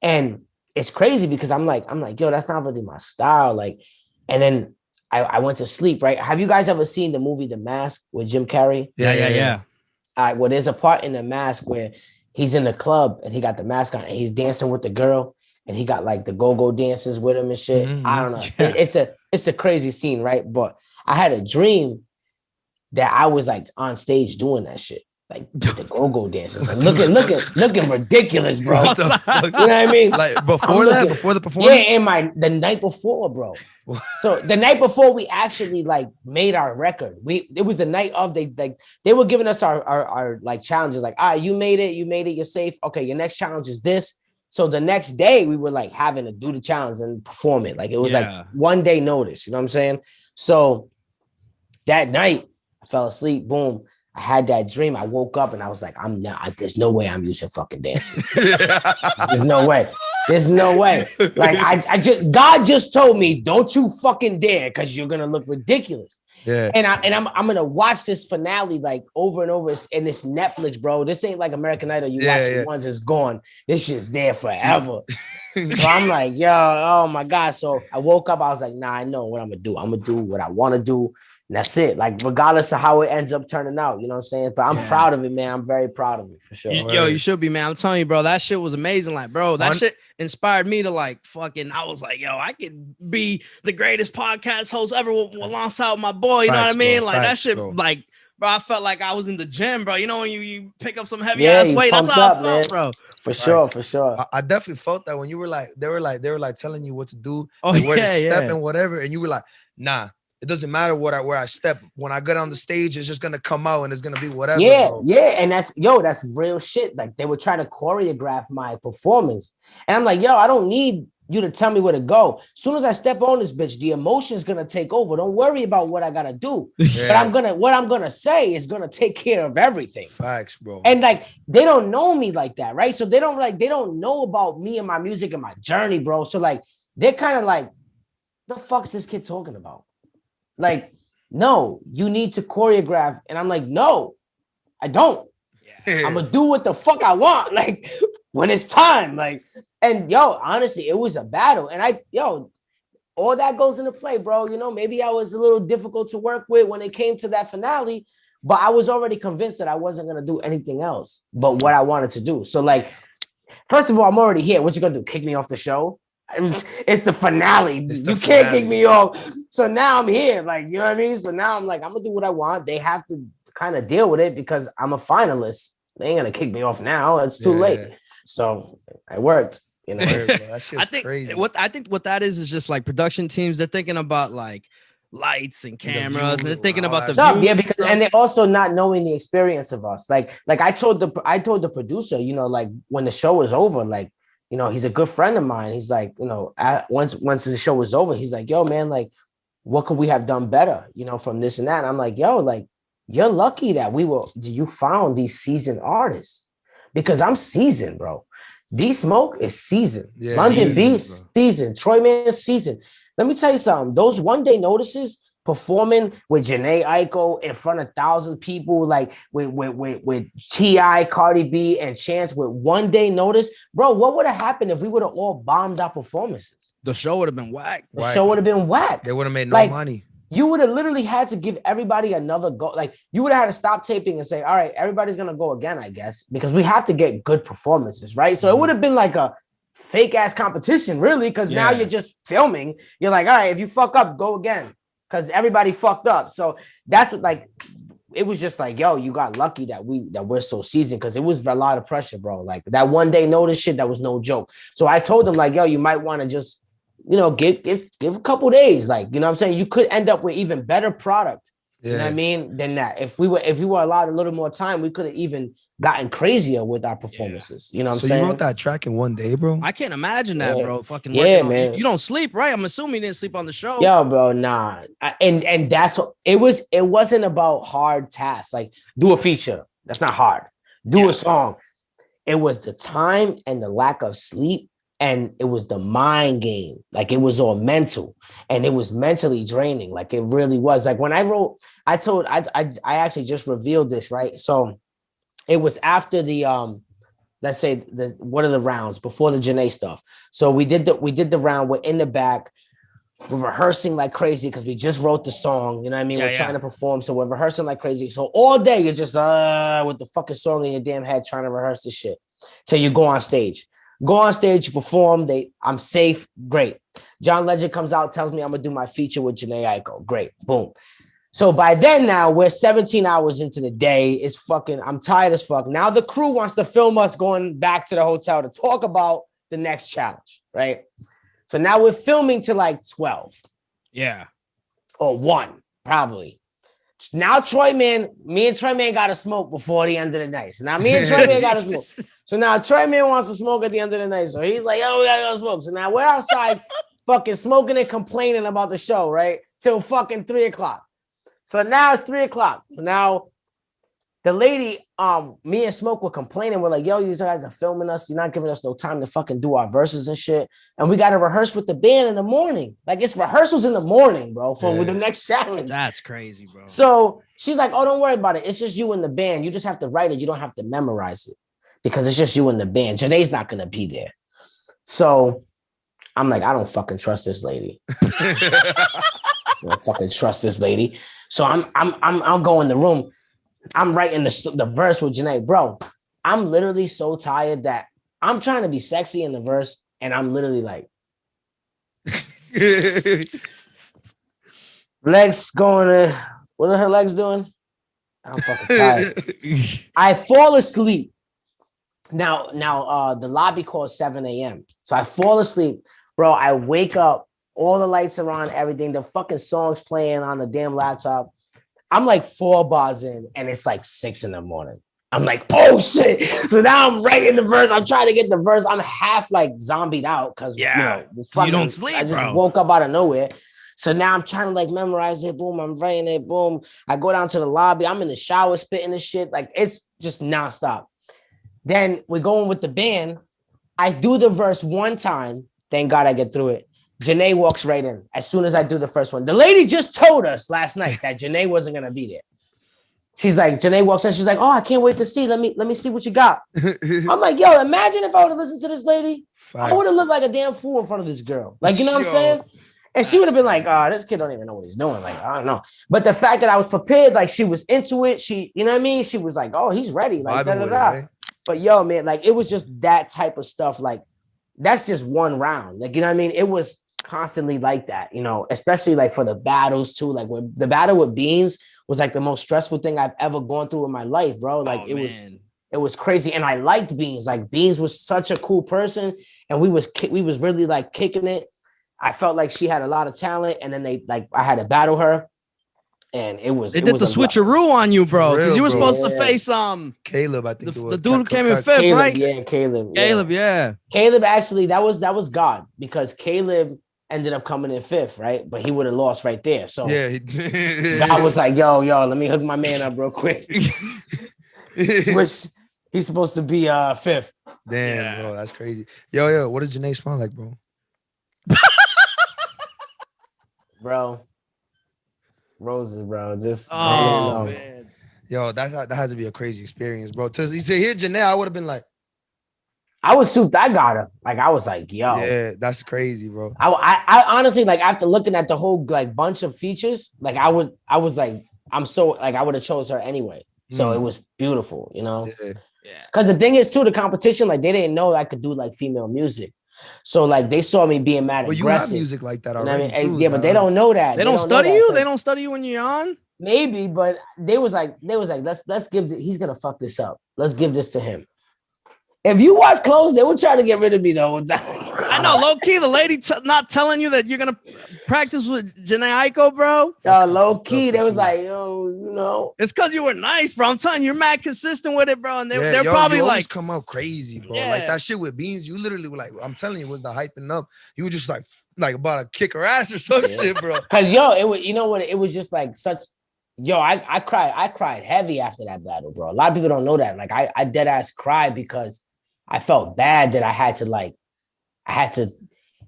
[SPEAKER 1] And it's crazy because I'm like, yo, that's not really my style. Like, and then I went to sleep, right? Have you guys ever seen the movie The Mask with Jim Carrey?
[SPEAKER 4] Yeah.
[SPEAKER 1] All right, well, there's a part in The Mask where he's in the club and he got the mask on and he's dancing with the girl and he got like the go-go dances with him and shit. I don't know. Yeah. It's a crazy scene, right? But I had a dream that I was like on stage doing that shit. Like the go-go dances, like looking ridiculous, bro. You know what I mean?
[SPEAKER 3] Like before the performance.
[SPEAKER 1] Yeah, the night before, bro. So the night before we actually like made our record. It was the night of they were giving us our like challenges. Like, all right, you made it, you're safe. Okay, your next challenge is this. So the next day we were like having to do the challenge and perform it. Like it was like 1 day notice. You know what I'm saying? So that night I fell asleep. Boom. I had that dream. I woke up and I was like, there's no way I'm using fucking dancing. There's no way. There's no way. Like God just told me, don't you fucking dare, because you're gonna look ridiculous.
[SPEAKER 3] Yeah.
[SPEAKER 1] And I'm gonna watch this finale like over and over. And this Netflix, bro. This ain't like American Idol. You watch it once, it's gone. This shit's there forever. So I'm like, yo, oh my God. So I woke up, I was like, nah, I know what I'm gonna do. I'm gonna do what I want to do. And that's it. Like, regardless of how it ends up turning out, you know what I'm saying? But I'm proud of it, man. I'm very proud of it for sure.
[SPEAKER 4] Yo, you should be, man. I'm telling you, bro, that shit was amazing. Like, bro, that shit inspired me to like fucking, I was like, yo, I could be the greatest podcast host ever alongside my boy. You know what I mean? Like that shit, like, bro, I felt like I was in the gym, bro. You know, when you pick up some heavy ass weight, that's how I felt, man. Bro.
[SPEAKER 1] For sure.
[SPEAKER 3] I definitely felt that when you were like, they were like telling you what to do,
[SPEAKER 4] where
[SPEAKER 3] to step and whatever, and you were like, nah, it doesn't matter where I step. When I get on the stage, it's just gonna come out and it's gonna be whatever.
[SPEAKER 1] Yeah, bro. Yeah, and that's real shit. Like, they were trying to choreograph my performance, and I'm like, yo, I don't need you to tell me where to go. As soon as I step on this bitch, the emotion's gonna take over. Don't worry about what I gotta do. Yeah. But what I'm gonna say is gonna take care of everything.
[SPEAKER 3] Facts, bro.
[SPEAKER 1] And like, they don't know me like that, right? So they don't know about me and my music and my journey, bro. So like, they're kind of like, the fuck's this kid talking about? Like, no, you need to choreograph. And I'm like, no, I don't. Yeah. I'm gonna do what the fuck I want. Like, when it's time. Like, and yo, honestly, it was a battle. And all that goes into play, bro. You know, maybe I was a little difficult to work with when it came to that finale, but I was already convinced that I wasn't gonna do anything else but what I wanted to do. So like, first of all, I'm already here. What you gonna do? Kick me off the show? It's the finale. Can't kick me off. So now I'm here. Like, you know what I mean? So now I'm like, I'm gonna do what I want. They have to kind of deal with it because I'm a finalist. They ain't gonna kick me off now. It's too late. So it worked. You know,
[SPEAKER 3] that shit's crazy.
[SPEAKER 4] I think what that is just like production teams. They're thinking about like lights and cameras, and they're thinking about the views.
[SPEAKER 1] Yeah, because and they're also not knowing the experience of us. Like I told the producer, you know, like when the show was over, like, you know, he's a good friend of mine. He's like, you know, once the show was over, he's like, yo, man, like, what could we have done better, you know, from this and that? And I'm like, yo, like, you're lucky that you found these seasoned artists, because I'm seasoned, bro. D Smoke is seasoned. Yeah, London Beast seasoned. Troy Man seasoned. Let me tell you something. Those one day notices, performing with Jhene Aiko in front of 1,000 people, like with T.I., Cardi B, and Chance with one day notice, bro. What would have happened if we would have all bombed our performances?
[SPEAKER 4] The show would have been whack.
[SPEAKER 1] The show would have been whack.
[SPEAKER 3] They would have made no money.
[SPEAKER 1] You would have literally had to give everybody another go. Like, you would have had to stop taping and say, all right, everybody's gonna go again, I guess, because we have to get good performances, right? So it would have been like a fake ass competition, really, because now you're just filming. You're like, all right, if you fuck up, go again, because everybody fucked up. So that's what, like, it was just like, yo, you got lucky that we're so seasoned, because it was a lot of pressure, bro. Like, that one day notice shit, that was no joke. So I told them, like, yo, you might want to just, you know, give a couple days, like, you know what I'm saying? You could end up with even better product, you know what I mean, than that. If we were allowed a little more time, we could have even gotten crazier with our performances. You know what I'm saying?
[SPEAKER 3] So you wrote that track in one day, bro?
[SPEAKER 4] I can't imagine that, bro. Fucking
[SPEAKER 1] man.
[SPEAKER 4] You don't sleep, right? I'm assuming you didn't sleep on the show.
[SPEAKER 1] Yo, bro, nah. And that's it wasn't about hard tasks. Like, do a feature. That's not hard. Do a song. It was the time and the lack of sleep. And it was the mind game. Like, it was all mental, and it was mentally draining. Like, it really was. Like, when I wrote, I actually just revealed this, right? So it was after the, let's say one of the rounds before the Jhene stuff. So we did the round. We're in the back. We're rehearsing like crazy because we just wrote the song. You know what I mean? We're trying to perform. So we're rehearsing like crazy. So all day you're just with the fucking song in your damn head trying to rehearse the shit. So you go on stage. You perform. I'm safe. Great. John Legend comes out, tells me I'm gonna do my feature with Jhene Aiko. Great. Boom. So by then, now we're 17 hours into the day. It's fucking, I'm tired as fuck. Now the crew wants to film us going back to the hotel to talk about the next challenge, right? So now we're filming to like 12.
[SPEAKER 4] Yeah.
[SPEAKER 1] Or 1, probably. Now me and Troy Man got to smoke before the end of the night. So now me and Troy Man got to smoke. So now Troy Man wants to smoke at the end of the night. So he's like, oh, we got to go smoke. So now we're outside fucking smoking and complaining about the show, right? Till fucking 3 o'clock. So now it's 3 o'clock. So now the lady, me and Smoke were complaining. We're like, yo, you guys are filming us. You're not giving us no time to fucking do our verses and shit. And we got to rehearse with the band in the morning. Like, it's rehearsals in the morning, bro, for the next challenge.
[SPEAKER 4] That's crazy, bro.
[SPEAKER 1] So she's like, oh, don't worry about it. It's just you and the band. You just have to write it. You don't have to memorize it because it's just you and the band. Jhene's not going to be there. So I'm like, I don't fucking trust this lady. I don't fucking trust this lady. So I'm going in the room. I'm writing the verse with Jhene. Bro, I'm literally so tired that I'm trying to be sexy in the verse, and I'm literally like, legs going to, what are her legs doing? I'm fucking tired. I fall asleep. Now, the lobby calls 7 a.m. So I fall asleep. Bro, I wake up, all the lights are on, everything. The fucking song's playing on the damn laptop. I'm like 4 bars in, and it's like 6 a.m. I'm like, oh shit. So now I'm writing the verse. I'm trying to get the verse. I'm half like zombied out because you
[SPEAKER 4] don't sleep.
[SPEAKER 1] I just woke up out of nowhere. So now I'm trying to like memorize it. Boom, I'm writing it. Boom. I go down to the lobby. I'm in the shower spitting this shit. Like it's just nonstop. Then we're going with the band. I do the verse one time. Thank God I get through it. Jhene walks right in as soon as I do the first one. The lady just told us last night that Jhene wasn't gonna be there. She's like, Jhene walks in. She's like, oh, I can't wait to see. Let me see what you got. I'm like, yo, imagine if I would have listened to this lady. I would have looked like a damn fool in front of this girl. Like, you know what I'm saying? And she would have been like, oh, this kid don't even know what he's doing. Like, I don't know. But the fact that I was prepared, like she was into it. She, you know what I mean? She was like, oh, he's ready. Like, da da da. But yo, man, like it was just that type of stuff. Like, that's just one round. Like, you know what I mean? It was constantly like that, you know, especially like for the battles too. Like when the battle with Beans was like the most stressful thing I've ever gone through in my life, bro. Like it was crazy. And I liked Beans. Like Beans was such a cool person. And we was really like kicking it. I felt like she had a lot of talent. And then I had to battle her. And it was. They
[SPEAKER 4] did the switcheroo on you, bro. Real, you were supposed to face
[SPEAKER 3] Caleb. I think
[SPEAKER 4] the dude who came in fifth,
[SPEAKER 1] Caleb,
[SPEAKER 4] right?
[SPEAKER 1] Yeah, Caleb.
[SPEAKER 4] Caleb, yeah.
[SPEAKER 1] Caleb actually that was God because Caleb ended up coming in fifth, right? But he would have lost right there. So yeah, God was like, yo, let me hook my man up real quick. Switch. He's supposed to be fifth.
[SPEAKER 3] Damn, bro, that's crazy. Yo, what does Jhene smell like, bro?
[SPEAKER 1] Bro. Roses, bro. Just
[SPEAKER 3] man. Yo, that had to be a crazy experience, bro. To hear Jhene, I would have been like,
[SPEAKER 1] I was souped. I got her. Like I was like, yo,
[SPEAKER 3] yeah, that's crazy, bro.
[SPEAKER 1] I honestly like after looking at the whole like bunch of features, like I was like, I'm so like I would have chose her anyway. So it was beautiful, you know. Yeah. Because the thing is too, the competition, like they didn't know I could do like female music. So like they saw me being mad aggressive.
[SPEAKER 3] But you have music like that already.
[SPEAKER 1] You know I mean? Yeah, but they don't know that.
[SPEAKER 4] They don't study you. They don't study you when you're on.
[SPEAKER 1] Maybe, but they was like, let's give. He's gonna fuck this up. Let's give this to him. If you watch close, they were trying to get rid of me the whole time.
[SPEAKER 4] I know, low key, the lady not telling you that you're gonna practice with Jhene Aiko, bro.
[SPEAKER 1] Low key, they was like, yo, you know,
[SPEAKER 4] it's because you were nice, bro. I'm telling you, you're mad consistent with it, bro. And they're probably
[SPEAKER 3] you
[SPEAKER 4] like,
[SPEAKER 3] come up crazy, bro. Yeah. Like that shit with Beans, you literally were like, I'm telling you, it was the hyping up. You were just like about to kick her ass or some shit, bro.
[SPEAKER 1] Cause yo, it was, you know what? It was just like such. Yo, I cried heavy after that battle, bro. A lot of people don't know that. Like I dead ass cried because I felt bad that I had to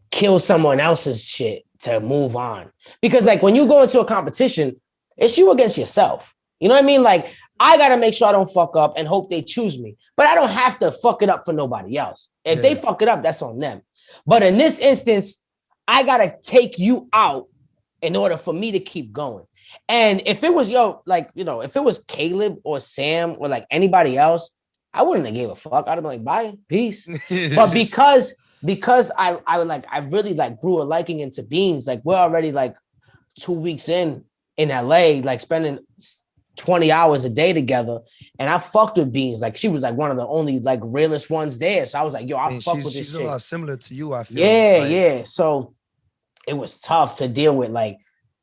[SPEAKER 1] kill someone else's shit to move on. Because like when you go into a competition, it's you against yourself. You know what I mean? Like I got to make sure I don't fuck up and hope they choose me. But I don't have to fuck it up for nobody else. If they fuck it up, that's on them. But in this instance, I got to take you out in order for me to keep going. And if it was, if it was Caleb or Sam or like anybody else, I wouldn't have gave a fuck. I'd have been like, bye, peace. But because I really like grew a liking into Beans. Like we're already like 2 weeks in LA, like spending 20 hours a day together. And I fucked with Beans. Like she was like one of the only like realest ones there. So I was like, yo, I fuck with this shit. She's
[SPEAKER 3] a lot similar to you, I feel.
[SPEAKER 1] Yeah. So it was tough to deal with. Like,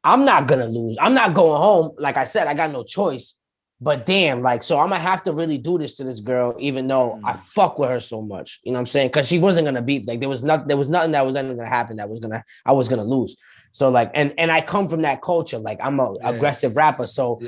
[SPEAKER 1] I'm not gonna lose. I'm not going home. Like I said, I got no choice. But damn, like, so I'm gonna have to really do this to this girl, even though I fuck with her so much. You know what I'm saying? Because she wasn't gonna beat. Like, there was nothing that was ever gonna happen I was gonna lose. So like, and I come from that culture. Like, I'm a aggressive rapper. So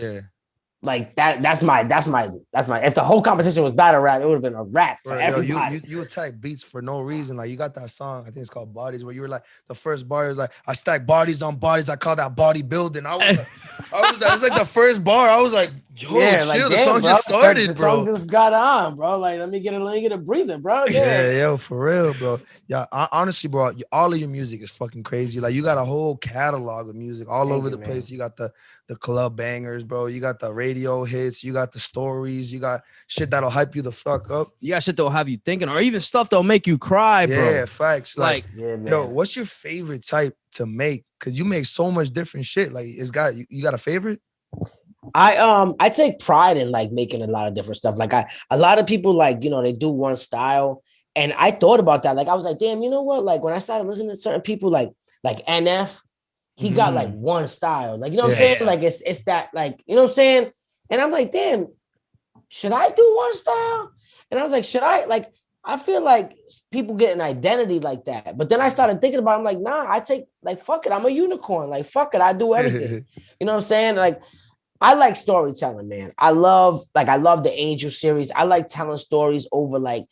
[SPEAKER 1] like that's my if the whole competition was battle rap, it would have been a rap for everybody.
[SPEAKER 3] You attack beats for no reason. Like you got that song, I think it's called Bodies, where you were like, the first bar is like, I stack bodies on bodies, I call that bodybuilding. I was like, it's like the first bar. I was like, yo, chill, the song just started,
[SPEAKER 1] the
[SPEAKER 3] bro.
[SPEAKER 1] song just got on, bro. Like, let me get a breather, bro.
[SPEAKER 3] Yeah, yo, for real, bro. Yeah, honestly, bro, all of your music is fucking crazy. Like you got a whole catalog of music all over the place. You got the club bangers, bro. You got the radio hits. You got the stories. You got shit that'll hype you the fuck up.
[SPEAKER 4] You got shit that'll have you thinking, or even stuff that'll make you cry, bro.
[SPEAKER 3] Yeah, facts. Like
[SPEAKER 1] man.
[SPEAKER 3] Yo, what's your favorite type to make? Cause you make so much different shit. Like you got a favorite?
[SPEAKER 1] I take pride in like making a lot of different stuff. Like a lot of people like, you know, they do one style. And I thought about that. Like I was like, damn, you know what? Like when I started listening to certain people like NF, he got like one style. Like, you know what I'm saying? Like it's that, like, you know what I'm saying? And I'm like, damn, should I do one style? And I was like, should I? Like, I feel like people get an identity like that. But then I started thinking about it. I'm like, nah, I take, like, fuck it. I'm a unicorn. Like, fuck it. I do everything. You know what I'm saying? Like, I like storytelling, man. I love the Angel series. I like telling stories over like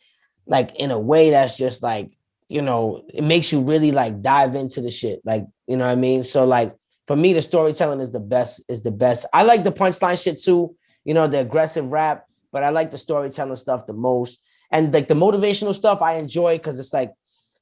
[SPEAKER 1] in a way that's just like, you know, it makes you really like dive into the shit. Like, you know what I mean? So like, for me, the storytelling is the best. I like the punchline shit too, you know, the aggressive rap, but I like the storytelling stuff the most. And like the motivational stuff I enjoy because it's like,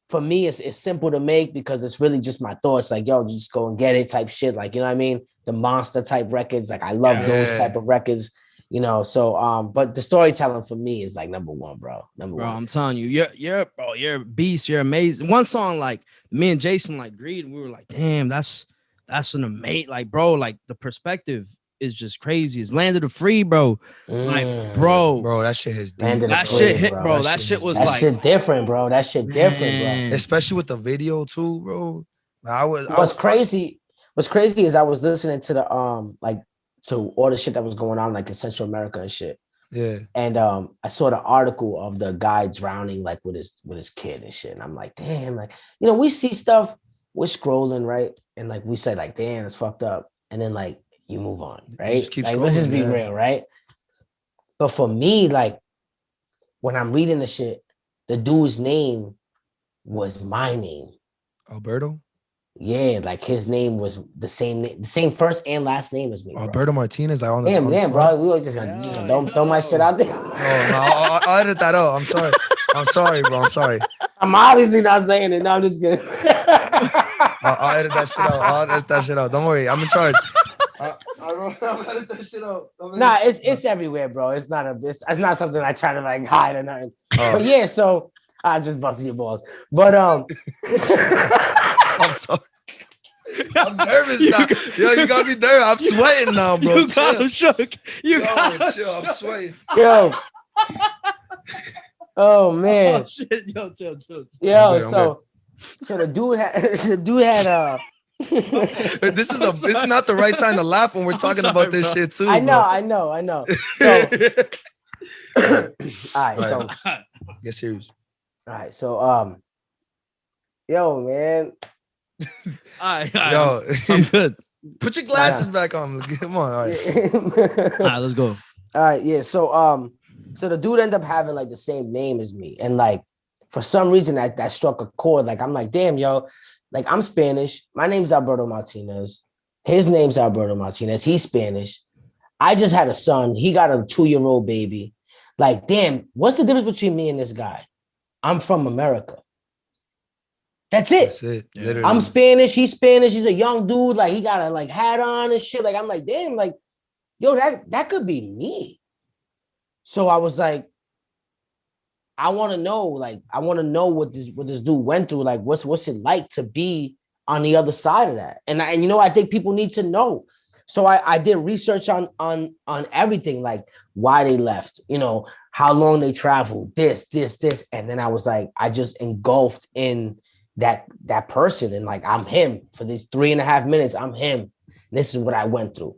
[SPEAKER 1] for me, it's simple to make because it's really just my thoughts. Like, yo, just go and get it type shit. Like, you know what I mean? The monster type records. Like, I love those type of records, you know? So, but the storytelling for me is like number one, bro. Number one.
[SPEAKER 4] I'm telling you, you're a beast. You're amazing. One song, like me and Jason, like agreed. And we were like, damn, that's an amazing, like, bro, like the perspective is just crazy. It's Land of the Free, bro. Like, bro,
[SPEAKER 3] that shit is
[SPEAKER 1] deep.
[SPEAKER 4] That shit hit, bro. That shit was like
[SPEAKER 1] shit different, bro. That shit different, bro.
[SPEAKER 3] Especially with the video too, bro.
[SPEAKER 1] What's crazy is I was listening to the like to all the shit that was going on like in Central America and shit.
[SPEAKER 3] Yeah.
[SPEAKER 1] And I saw the article of the guy drowning like with his kid and shit. And I'm like, damn, like, you know, we see stuff, we're scrolling, right? And like we say, like, damn, it's fucked up. And then like you move on, right? Like, let's just be real, right? But for me, like, when I'm reading the shit, the dude's name was my name.
[SPEAKER 3] Alberto?
[SPEAKER 1] Yeah, like his name was the same first and last name as me.
[SPEAKER 3] Alberto Martinez, like on the
[SPEAKER 1] damn, bro. We were just gonna don't throw my shit out there.
[SPEAKER 3] I'll edit that out. I'm sorry, bro. I'm sorry.
[SPEAKER 1] I'm obviously not saying it. No, I'm just kidding.
[SPEAKER 3] I'll edit that shit out. Don't worry, I'm in charge. I'll edit that shit out.
[SPEAKER 1] Nah, it's everywhere, bro. It's not something I try to like hide or nothing. But yeah, so I just busted your balls. But
[SPEAKER 3] I'm sorry. I'm nervous now. Yo, you got me nervous. I'm sweating now, bro.
[SPEAKER 4] You got him shook.
[SPEAKER 3] Chill. I'm sweating.
[SPEAKER 1] Yo. Oh man.
[SPEAKER 4] Oh, shit. Chill.
[SPEAKER 1] Yo, so the dude had
[SPEAKER 3] This is not the right time to laugh when we're talking about this shit too.
[SPEAKER 1] I know. So all right, so
[SPEAKER 3] get serious.
[SPEAKER 1] All right, so yo, man.
[SPEAKER 3] Yo,
[SPEAKER 4] I'm good.
[SPEAKER 3] Put your glasses back on. Come on. All right.
[SPEAKER 4] All right, let's go.
[SPEAKER 1] All right, yeah. So the dude ended up having like the same name as me. And like for some reason that struck a chord. Like I'm like, damn, yo, like I'm Spanish. My name's Alberto Martinez. His name's Alberto Martinez. He's Spanish. I just had a son. He got a 2-year-old baby. Like, damn, what's the difference between me and this guy? I'm from America. That's it.
[SPEAKER 3] That's it. Literally.
[SPEAKER 1] I'm Spanish. He's Spanish. He's a young dude. Like he got a like hat on and shit. Like I'm like, damn, like, yo, that could be me. So I was like, I want to know what this dude went through. Like, what's it like to be on the other side of that? And you know, I think people need to know. So I did research on everything, like why they left, you know, how long they traveled, this, and then I was like, I just engulfed in that person, and like I'm him for these 3.5 minutes. I'm him. This is what I went through.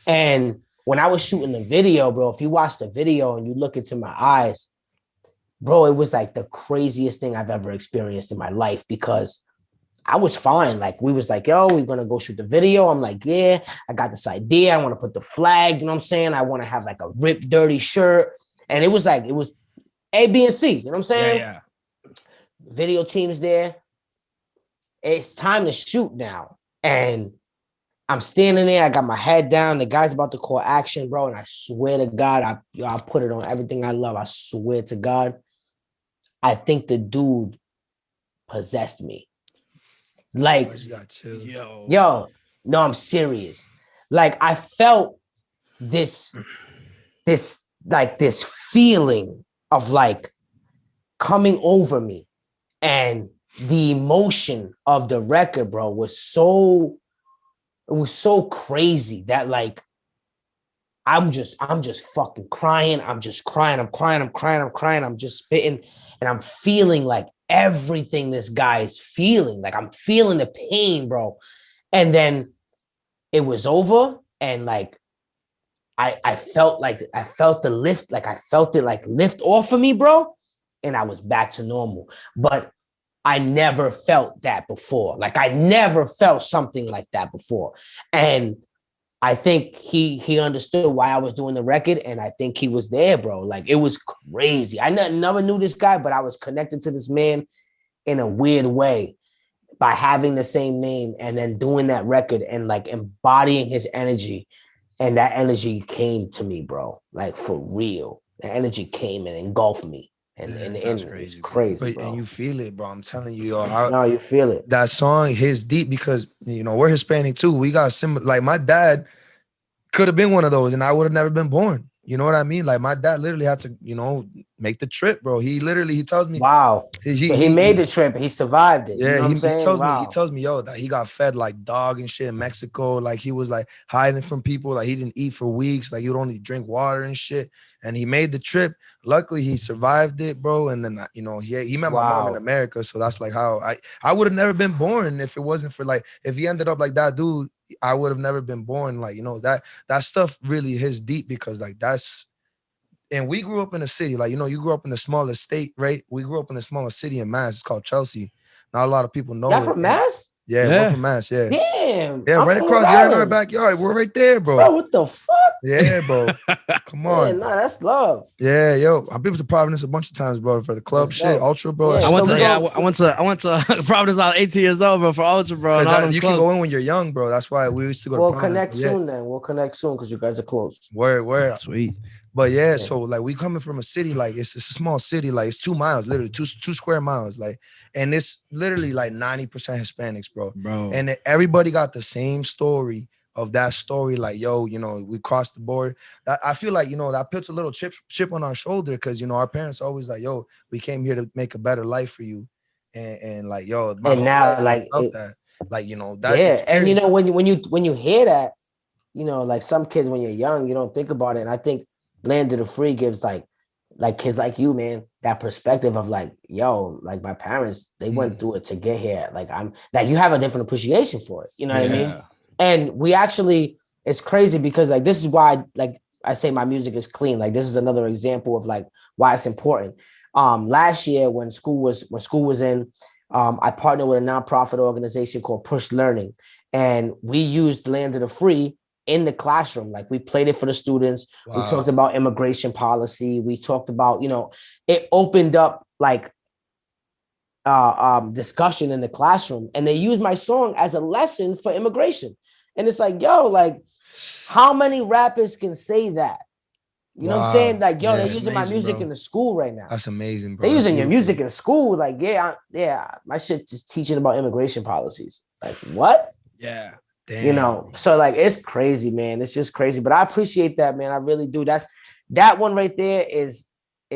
[SPEAKER 1] And when I was shooting the video, bro, if you watch the video and you look into my eyes, bro, it was like the craziest thing I've ever experienced in my life, because I was fine. Like we was like, yo, we're gonna go shoot the video. I'm like, yeah, I got this idea. I want to put the flag, you know what I'm saying? I want to have like a ripped, dirty shirt. And it was like, it was A, B, and C. You know what I'm saying?
[SPEAKER 4] Yeah.
[SPEAKER 1] Video team's there. It's time to shoot now. And I'm standing there. I got my head down. The guy's about to call action, bro. And I swear to God, I put it on everything I love. I swear to God, I think the dude possessed me. Like, yo, no, I'm serious. Like, I felt this feeling of like coming over me, and the emotion of the record, bro, was so crazy that like I'm just fucking crying. I'm just crying. I'm crying. I'm just spitting, and I'm feeling like everything this guy is feeling. Like I'm feeling the pain, bro. And then it was over, and like I felt the lift, like I felt it like lift off of me, bro. And I was back to normal. But I never felt that before. Like I never felt something like that before. And I think he understood why I was doing the record, and I think he was there, bro. Like it was crazy. I never knew this guy, but I was connected to this man in a weird way by having the same name and then doing that record and like embodying his energy. And that energy came to me, bro. Like for real. The energy came and engulfed me. And
[SPEAKER 3] that's
[SPEAKER 1] crazy,
[SPEAKER 3] crazy,
[SPEAKER 1] bro.
[SPEAKER 3] And you feel it, bro. I'm telling you,
[SPEAKER 1] no, you feel it.
[SPEAKER 3] That song hits deep because, you know, we're Hispanic too. We got similar, like my dad could have been one of those and I would have never been born. You know what I mean? Like my dad literally had to, you know, make the trip, bro. He tells me,
[SPEAKER 1] wow. He made the trip. He survived it.
[SPEAKER 3] Yeah,
[SPEAKER 1] you know
[SPEAKER 3] he tells me, yo, that he got fed like dog and shit in Mexico. Like he was like hiding from people. Like he didn't eat for weeks. Like he would only drink water and shit. And he made the trip. Luckily, he survived it, bro. And then, you know, he met my mom in America. So that's like how I would have never been born if it wasn't for like, if he ended up like that dude, I would have never been born. Like, you know, that stuff really hits deep because like and we grew up in a city, like, you know, you grew up in the smallest state, right? We grew up in the smallest city in Mass. It's called Chelsea. Not a lot of people know.
[SPEAKER 1] Y'all from Mass?
[SPEAKER 3] Yeah, we're from Mass. Yeah.
[SPEAKER 1] Damn.
[SPEAKER 3] Yeah, right across. You're in our backyard. We're right there, bro.
[SPEAKER 1] Bro, what the fuck?
[SPEAKER 3] Yeah, bro. Come on.
[SPEAKER 1] Yeah, no, that's love.
[SPEAKER 3] Yeah, yo, I've been to Providence a bunch of times, bro, for the club shit, Ultra, bro.
[SPEAKER 4] Yeah, I went to Providence. I was 18 years old, bro, for Ultra, bro. And
[SPEAKER 3] you can go in when you're young, bro. That's why we used to go.
[SPEAKER 1] We'll connect soon, then. We'll connect soon because you guys are close.
[SPEAKER 3] Word.
[SPEAKER 4] Sweet.
[SPEAKER 3] But yeah, so like we coming from a city, like it's a small city, like it's 2 miles, literally two square miles, like, and it's literally like 90% Hispanics, bro. And everybody got the same story of that story, like, yo, you know, we crossed the board. I feel like, you know, that puts a little chip on our shoulder because, you know, our parents always like, yo, we came here to make a better life for you, and like, yo,
[SPEAKER 1] and now like
[SPEAKER 3] that, like, you know, that
[SPEAKER 1] and you know when you hear that, you know, like some kids when you're young, you don't think about it, and I think Land of the Free gives like kids like you, man, that perspective of like, yo, like my parents, they went through it to get here. Like I'm like, you have a different appreciation for it. You know what I mean? And we actually, it's crazy because like, this is why, like I say my music is clean. Like this is another example of like why it's important. Last year when school was in, I partnered with a nonprofit organization called Push Learning. And we used Land of the Free in the classroom. Like we played it for the students. Wow. We talked about immigration policy. We talked about, you know, it opened up like discussion in the classroom, and they used my song as a lesson for immigration. And it's like, yo, like how many rappers can say that? You know what I'm saying? Like, yo, they're using my music in the school right now.
[SPEAKER 3] That's amazing, bro.
[SPEAKER 1] They're using your music in school. Like, my shit just teaching about immigration policies. Like, what?
[SPEAKER 4] Yeah.
[SPEAKER 3] Damn.
[SPEAKER 1] You know, so like it's crazy, man. It's just crazy. But I appreciate that, man. I really do. That one right there is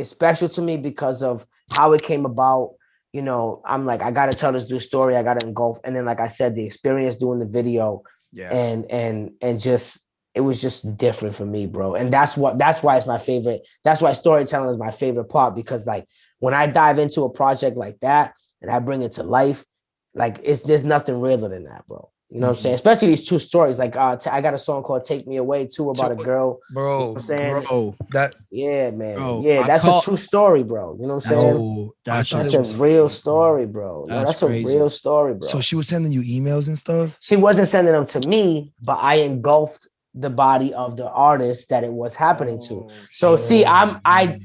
[SPEAKER 1] special to me because of how it came about. You know, I'm like, I gotta tell this dude's story. I gotta engulf. And then, like I said, the experience doing the video, and just it was just different for me, bro. And that's why it's my favorite. That's why storytelling is my favorite part, because like when I dive into a project like that and I bring it to life, like there's nothing realer than that, bro. You know what I'm saying? Especially these two stories. Like I got a song called "Take Me Away" too about a girl.
[SPEAKER 3] Bro,
[SPEAKER 1] you know what I'm saying?
[SPEAKER 4] Bro,
[SPEAKER 3] that
[SPEAKER 1] Yeah, man.
[SPEAKER 4] Bro,
[SPEAKER 1] Yeah, that's a true story, bro. You know what I'm saying?
[SPEAKER 4] no,
[SPEAKER 3] I thought
[SPEAKER 1] That's
[SPEAKER 3] it
[SPEAKER 1] a
[SPEAKER 3] was
[SPEAKER 1] real
[SPEAKER 3] fake,
[SPEAKER 1] story, bro. No,
[SPEAKER 4] That's
[SPEAKER 1] that's a
[SPEAKER 4] crazy.
[SPEAKER 1] real story, bro.
[SPEAKER 3] So she was sending you emails and stuff.
[SPEAKER 1] She wasn't sending them to me, but I engulfed the body of the artist that it was happening to. So see, I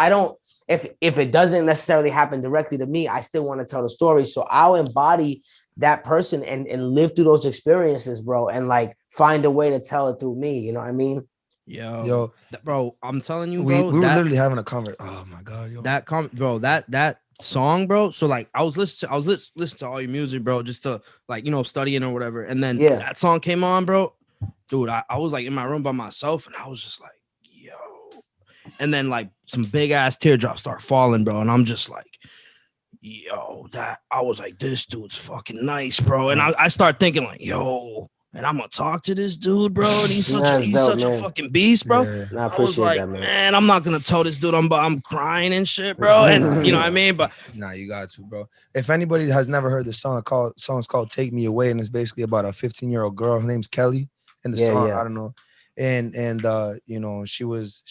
[SPEAKER 1] don't, if it doesn't necessarily happen directly to me, I still want to tell the story. So I'll embody that person and live through those experiences, bro, and like find a way to tell it through me. You know what I mean?
[SPEAKER 4] Yo, bro, I'm telling you,
[SPEAKER 3] we
[SPEAKER 4] bro.
[SPEAKER 3] were literally having a conversation. Oh my god, yo.
[SPEAKER 4] That song, bro. So like I was listening to all your music, bro, just to like, you know, studying or whatever. And then that song came on, bro. Dude, I was like in my room by myself and I was just like, yo. And then like some big ass teardrops start falling, bro. And I'm just like, yo, that I was like, this dude's fucking nice, bro. And I start thinking like, yo, and I'm gonna talk to this dude, bro. And he's such a fucking beast, bro.
[SPEAKER 1] Yeah. I
[SPEAKER 4] I was like,
[SPEAKER 1] that,
[SPEAKER 4] man, I'm not gonna tell this dude I'm crying and shit, bro. And you know what I mean? But
[SPEAKER 3] nah, you got to, bro. If anybody has never heard the song's called "Take Me Away," and it's basically about a 15-year-old girl. Her name's Kelly. In the song, I don't know. And you know, she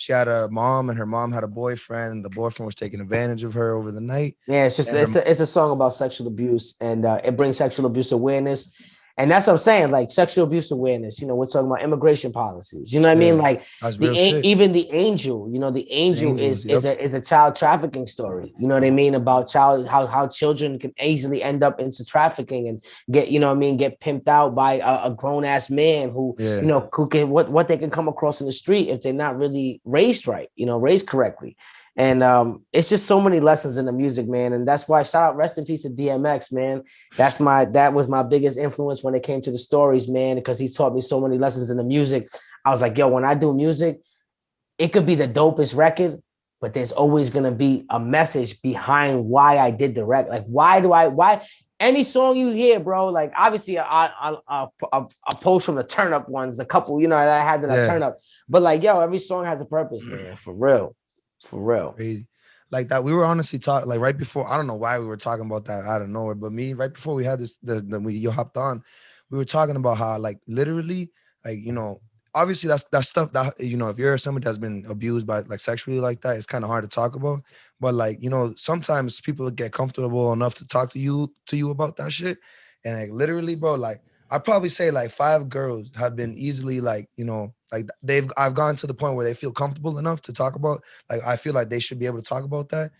[SPEAKER 3] had a mom, and her mom had a boyfriend, and the boyfriend was taking advantage of her over the night.
[SPEAKER 1] Yeah, it's a song about sexual abuse, and it brings sexual abuse awareness. And that's what I'm saying, like sexual abuse awareness. You know, we're talking about immigration policies. You know what I mean? Like even the angel. You know, the angel is a child trafficking story. You know what I mean? About how children can easily end up into trafficking and get, you know what I mean, get pimped out by a grown ass man who you know who can what they can come across in the street if they're not really raised right. You know, raised correctly. And it's just so many lessons in the music, man. And that's why shout out, rest in peace to DMX, man. That was my biggest influence when it came to the stories, man, because he taught me so many lessons in the music. I was like, yo, when I do music, it could be the dopest record, but there's always gonna be a message behind why I did the record. Like, why any song you hear, bro, like obviously a post from the turn up ones, a couple, you know, that I had that I turn up. But like, yo, every song has a purpose, man, for real. For real.
[SPEAKER 3] Crazy. Like that, we were honestly talking like right before. I don't know why we were talking about that out of nowhere, but me right before we had this, you hopped on, we were talking about how like literally, like, you know, obviously that's stuff that, you know, if you're somebody that's been abused by like sexually like that, it's kind of hard to talk about. But like, you know, sometimes people get comfortable enough to talk to you about that shit, and like literally, bro, like I'd probably say like 5 girls have been easily like, you know, like I've gone to the point where they feel comfortable enough to talk about, like, I feel like they should be able to talk about that.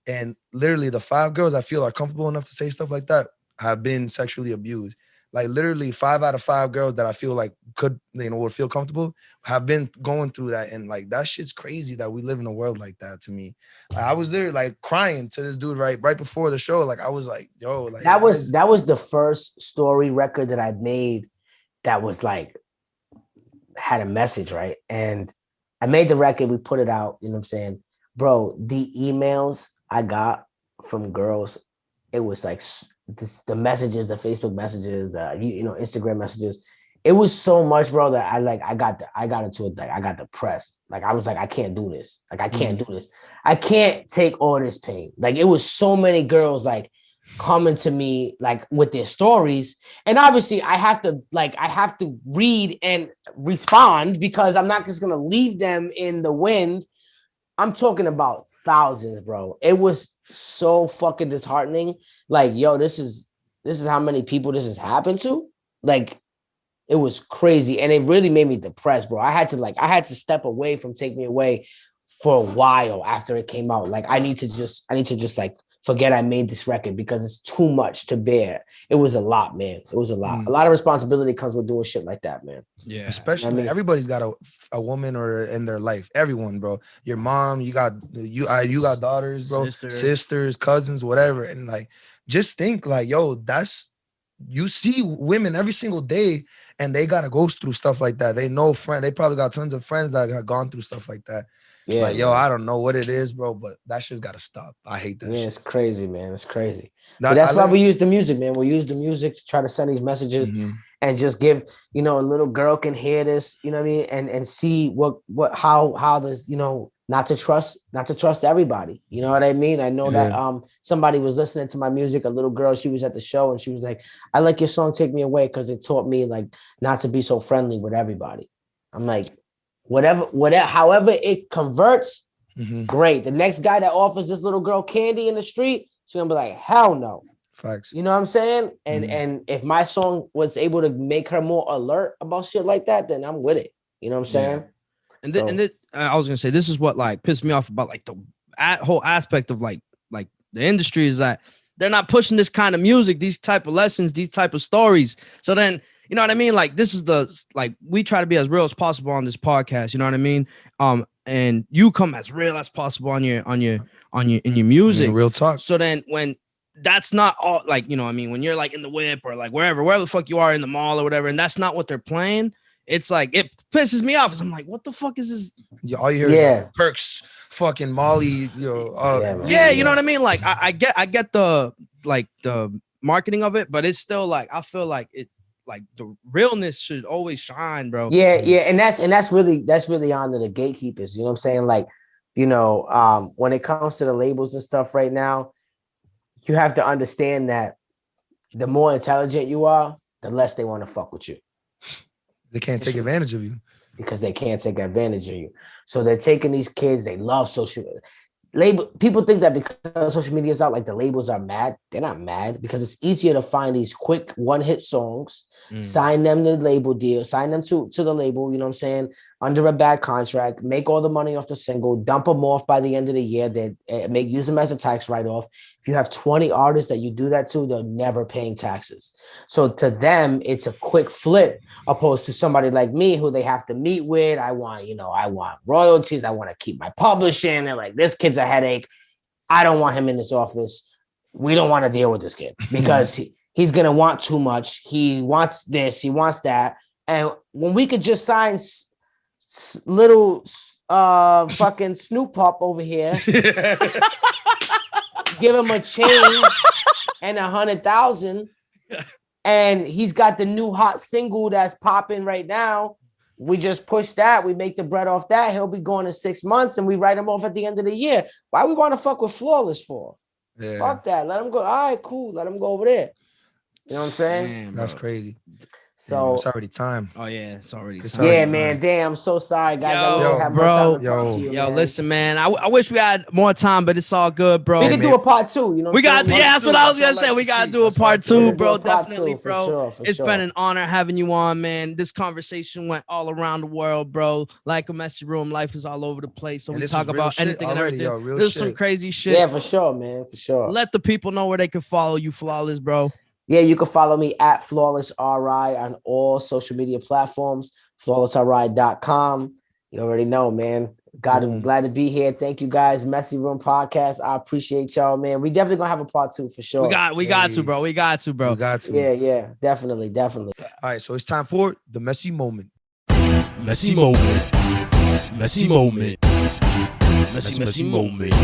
[SPEAKER 3] And literally the 5 girls I feel are comfortable enough to say stuff like that have been sexually abused. Like literally 5 out of 5 girls that I feel like could, you know, would feel comfortable have been going through that. And like, that shit's crazy that we live in a world like that to me. Like, I was there like crying to this dude right before the show. Like I was like, yo, like
[SPEAKER 1] that was the first story record that I made that was like, had a message, right? And I made the record, we put it out, you know what I'm saying? Bro, the emails I got from girls, it was like the messages, the Facebook messages, the you know, Instagram messages. It was so much, bro, that I got into it, like I got depressed. Like I was like, I can't do this. Like I can't do this. I can't take all this pain. Like it was so many girls like coming to me like with their stories, and obviously I have to read and respond because I'm not just gonna leave them in the wind. I'm talking about thousands, bro. It was so fucking disheartening. Like, yo, this is how many people this has happened to. Like, it was crazy, and it really made me depressed, bro. I had to step away from Take Me Away for a while after it came out. Like, I need to just like forget I made this record because it's too much to bear. It was a lot, man. It was a lot. A lot of responsibility comes with doing shit like that, man.
[SPEAKER 3] Yeah, especially everybody's got a woman or in their life. Everyone, bro. Your mom, you got daughters, bro, sisters, cousins, whatever. And like, just think like, yo, you see women every single day, and they gotta go through stuff like that. They know they probably got tons of friends that have gone through stuff like that. Yeah, like, yo, I don't know what it is, bro, but that shit's gotta stop. I hate that. Yeah,
[SPEAKER 1] it's crazy, man. It's crazy. But that's why we use the music, man. We use the music to try to send these messages and just give, you know, a little girl can hear this, you know what I mean, and see how this, you know, not to trust everybody. You know what I mean? I know that somebody was listening to my music, a little girl, she was at the show and she was like, I like your song Take Me Away because it taught me like not to be so friendly with everybody. I'm like, whatever, however it converts, great. The next guy that offers this little girl candy in the street, she's gonna be like, hell no.
[SPEAKER 3] Facts.
[SPEAKER 1] You know what I'm saying? And if my song was able to make her more alert about shit like that, then I'm with it. You know what I'm saying?
[SPEAKER 4] And I was gonna say, this is what like pissed me off about like the whole aspect of like the industry is that they're not pushing this kind of music, these type of lessons, these type of stories. So then, you know what I mean? Like this is we try to be as real as possible on this podcast. You know what I mean? And you come as real as possible in your music.
[SPEAKER 3] Real talk.
[SPEAKER 4] So then when that's not all, like, you know what I mean? When you're like in the whip or like wherever the fuck you are in the mall or whatever, and that's not what they're playing, it's like, it pisses me off. I'm like, what the fuck is this?
[SPEAKER 3] Yeah, all you hear is like Perks, fucking Molly, you know.
[SPEAKER 4] You know what I mean? Like, I get the marketing of it, but it's still like, I feel like it, like the realness should always shine, bro.
[SPEAKER 1] Yeah, and that's really on to the gatekeepers. You know what I'm saying? Like, you know, when it comes to the labels and stuff right now, you have to understand that the more intelligent you are, the less they want to fuck with you.
[SPEAKER 3] They can't take advantage of you.
[SPEAKER 1] Because they can't take advantage of you. So they're taking these kids, they love social label. People think that because social media is out, like the labels are mad. They're not mad because it's easier to find these quick one-hit songs, sign them to the label deal, sign them to the label, you know what I'm saying, under a bad contract, make all the money off the single, dump them off by the end of the year, use them as a tax write-off. If you have 20 artists that you do that to, they're never paying taxes. So to them, it's a quick flip opposed to somebody like me who they have to meet with. I want royalties. I want to keep my publishing. They're like, this kid's a headache. I don't want him in this office. We don't want to deal with this kid because he's going to want too much. He wants this. He wants that. And when we could just sign little fucking Snoop Pop over here, give him a chain and 100,000, and he's got the new hot single that's popping right now. We just push that. We make the bread off that. He'll be going in 6 months, and we write him off at the end of the year. Why we want to fuck with Flawless for? Yeah. Fuck that. Let him go. All right, cool. Let him go over there. You know what I'm saying?
[SPEAKER 3] Damn, that's crazy.
[SPEAKER 1] So
[SPEAKER 3] it's already time.
[SPEAKER 4] Oh yeah, it's already time.
[SPEAKER 1] Yeah, man. Damn, I'm so sorry, guys. I wish I had more time to talk to you, man.
[SPEAKER 4] Listen, man. I wish we had more time, but it's all good, bro.
[SPEAKER 1] We could do a part 2. You know,
[SPEAKER 4] that's what I was gonna say. We gotta do a part 2, bro. Definitely, bro. It's been an honor having you on, man. This conversation went all around the world, bro. Like a messy room, life is all over the place. So we talk about anything and everything. There's some crazy shit.
[SPEAKER 1] Yeah, for sure, man. For sure.
[SPEAKER 4] Let the people know where they can follow you, Flawless, bro.
[SPEAKER 1] Yeah, you can follow me at FlawlessRI on all social media platforms, flawlessri.com. You already know, man. Glad to be here. Thank you, guys. Messy Room Podcast. I appreciate y'all, man. We definitely gonna have a part 2 for sure.
[SPEAKER 4] We got to, bro.
[SPEAKER 3] We got to.
[SPEAKER 1] Yeah. Definitely.
[SPEAKER 3] All right, so it's time for the messy moment.
[SPEAKER 2] Messy moment. Messy moment. Messy moment.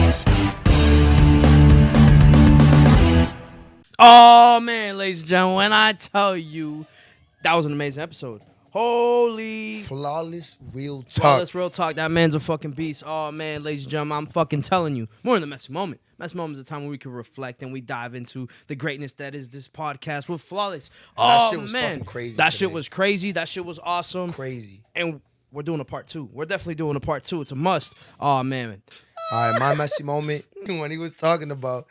[SPEAKER 4] Oh man, ladies and gentlemen, when I tell you that was an amazing episode. Holy
[SPEAKER 3] flawless real talk.
[SPEAKER 4] Flawless real talk. That man's a fucking beast. Oh man, ladies and gentlemen, I'm fucking telling you. More than the messy moment. Messy moment is a time where we can reflect and we dive into the greatness that is this podcast with Flawless.
[SPEAKER 3] That shit was fucking crazy.
[SPEAKER 4] That shit was crazy. That shit was awesome.
[SPEAKER 3] Crazy.
[SPEAKER 4] And we're doing a part 2. We're definitely doing a part 2. It's a must. Oh man.
[SPEAKER 3] All right, my messy moment when he was talking about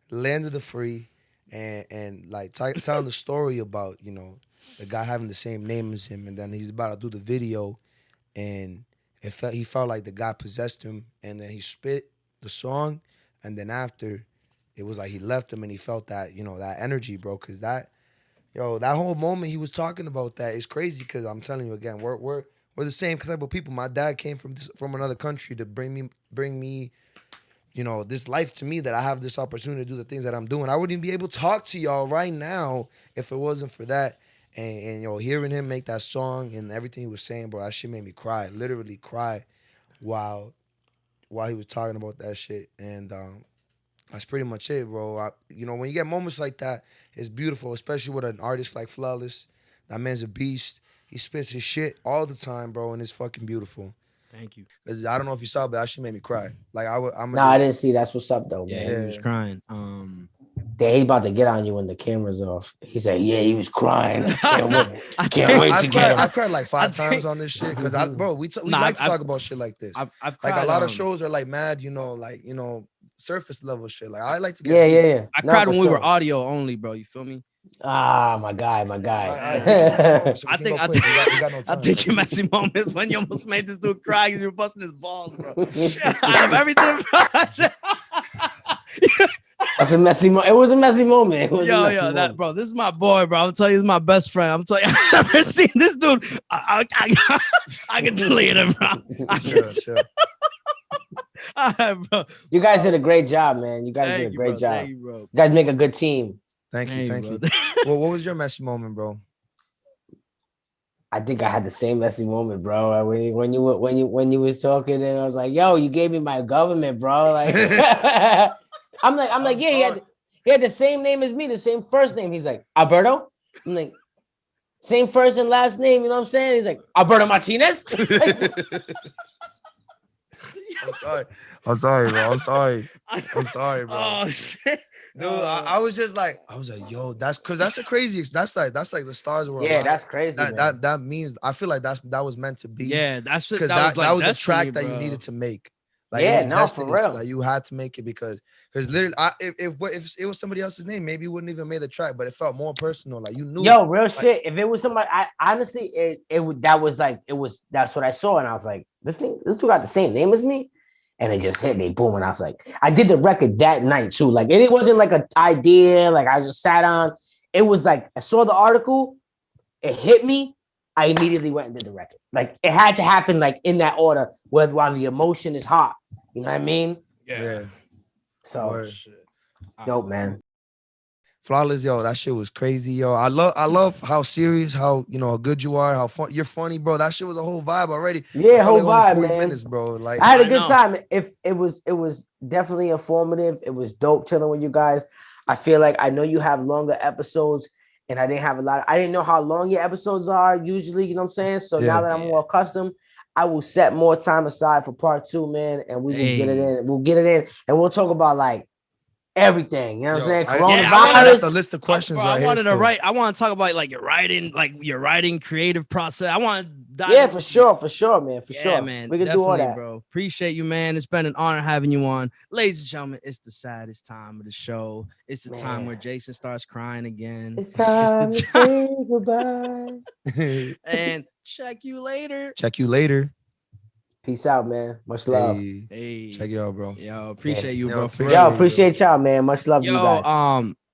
[SPEAKER 3] Land of the Free. And like telling the story about, you know, the guy having the same name as him, and then he's about to do the video, and he felt like the guy possessed him, and then he spit the song, and then after, it was like he left him, and he felt that, you know, that energy, bro, because that whole moment he was talking about that is crazy, because I'm telling you again, we're the same type of people. My dad came from another country to bring me. You know, this life to me, that I have this opportunity to do the things that I'm doing. I wouldn't be able to talk to y'all right now if it wasn't for that. And you know, hearing him make that song and everything he was saying, bro, that shit made me cry, literally cry while he was talking about that shit. And that's pretty much it, bro. You know, when you get moments like that, it's beautiful, especially with an artist like Flawless. That man's a beast. He spits his shit all the time, bro, and it's fucking beautiful.
[SPEAKER 4] Thank you.
[SPEAKER 3] Cause I don't know if you saw, but that shit made me cry. Like I'm.
[SPEAKER 1] Nah, I didn't see. That's what's up though,
[SPEAKER 4] Yeah,
[SPEAKER 1] man.
[SPEAKER 4] he was crying.
[SPEAKER 1] Damn, he's about to get on you when the camera's off. He said, "Yeah, he was crying. Can't wait,
[SPEAKER 4] I
[SPEAKER 1] can't wait to get him."
[SPEAKER 3] I've cried like 5
[SPEAKER 4] I
[SPEAKER 3] times
[SPEAKER 4] think-
[SPEAKER 3] on this shit because we
[SPEAKER 4] Nah,
[SPEAKER 3] like to
[SPEAKER 4] I've-
[SPEAKER 3] talk about shit like this.
[SPEAKER 4] I've
[SPEAKER 3] Like
[SPEAKER 4] cried,
[SPEAKER 3] a lot of shows are like mad, surface level shit. Like I like to get
[SPEAKER 1] Yeah.
[SPEAKER 4] I
[SPEAKER 1] No,
[SPEAKER 4] cried
[SPEAKER 1] for
[SPEAKER 4] when we were
[SPEAKER 1] sure.
[SPEAKER 4] audio only, bro. You feel me?
[SPEAKER 1] Ah, my guy.
[SPEAKER 3] I
[SPEAKER 4] think your messy moments when you almost made this dude cry because you were busting his balls, bro. Out of everything, bro.
[SPEAKER 1] That's a messy moment. It was a messy moment. It was a messy
[SPEAKER 4] That
[SPEAKER 1] moment.
[SPEAKER 4] bro. This is my boy, bro. I'm telling you, this is my best friend. I'm telling you, I've never seen this dude. I can delete him, bro.
[SPEAKER 3] Sure.
[SPEAKER 4] All right, bro.
[SPEAKER 1] You guys did a great job, man. You guys
[SPEAKER 4] Thank
[SPEAKER 1] did a
[SPEAKER 4] you,
[SPEAKER 1] great
[SPEAKER 4] bro.
[SPEAKER 1] job.
[SPEAKER 4] Thank you, bro.
[SPEAKER 1] You guys make a good team.
[SPEAKER 3] Thank you.
[SPEAKER 4] Bro.
[SPEAKER 3] Well, what was your messy moment, bro?
[SPEAKER 1] I think I had the same messy moment, bro. When you was talking, and I was like, "Yo, you gave me my government, bro." Like, I'm like, yeah, he had the same name as me, the same first name. He's like, Alberto. I'm like, same first and last name. You know what I'm saying? He's like, Alberto Martinez.
[SPEAKER 3] I'm sorry, bro. I'm sorry, bro.
[SPEAKER 4] Oh shit.
[SPEAKER 3] Dude, I was like, yo, that's the craziest. That's like the stars were.
[SPEAKER 1] Yeah,
[SPEAKER 3] aligned.
[SPEAKER 1] that's crazy.
[SPEAKER 3] That means I feel like that was meant to be.
[SPEAKER 4] Yeah, that's
[SPEAKER 3] because
[SPEAKER 4] that
[SPEAKER 3] was the
[SPEAKER 4] destiny,
[SPEAKER 3] track that you
[SPEAKER 4] bro.
[SPEAKER 3] needed to make. Like,
[SPEAKER 1] Yeah,
[SPEAKER 3] it was
[SPEAKER 1] no,
[SPEAKER 3] destiny,
[SPEAKER 1] for real.
[SPEAKER 3] so, like, you had to make it because literally, if it was somebody else's name, maybe you wouldn't even made the track, but it felt more personal. Like you knew.
[SPEAKER 1] Yo, real shit. If it was somebody, I honestly, that's what I saw, and I was like, this dude got the same name as me, and it just hit me, boom, and I was like, I did the record that night too. Like, it wasn't like an idea, like I just sat on. It was like I saw the article, it hit me. I immediately went and did the record. Like it had to happen like in that order, while the emotion is hot. You know what I mean?
[SPEAKER 3] Yeah.
[SPEAKER 1] So dope, man.
[SPEAKER 3] Flawless, yo, that shit was crazy, yo. I love how serious, how good you are, how fun you're funny, bro. That shit was a whole vibe already.
[SPEAKER 1] Yeah, whole
[SPEAKER 3] Like
[SPEAKER 1] vibe,
[SPEAKER 3] 40
[SPEAKER 1] man.
[SPEAKER 3] minutes, bro. Like
[SPEAKER 1] I had a good time. If it was definitely informative. It was dope chilling with you guys. I feel like I know you have longer episodes, and I didn't know how long your episodes are usually. You know what I'm saying? So now that I'm more accustomed, I will set more time aside for part 2, man, and we will get it in. We'll get it in, and we'll talk about like everything. You know what I'm saying?
[SPEAKER 3] Coronavirus. The list of questions.
[SPEAKER 4] I want to talk about like your writing creative process. I want to dive
[SPEAKER 1] Yeah, for sure, man. For sure.
[SPEAKER 4] Man.
[SPEAKER 1] We can do all that.
[SPEAKER 4] Bro. Appreciate you, man. It's been an honor having you on. Ladies and gentlemen, it's the saddest time of the show. It's the time where Jason starts crying again.
[SPEAKER 1] It's time to say goodbye.
[SPEAKER 4] And check you later.
[SPEAKER 1] Peace out, man. Much love.
[SPEAKER 3] Hey. Check y'all, bro.
[SPEAKER 4] Yo, appreciate you, bro.
[SPEAKER 1] Yo, appreciate y'all, man. Much love to you guys.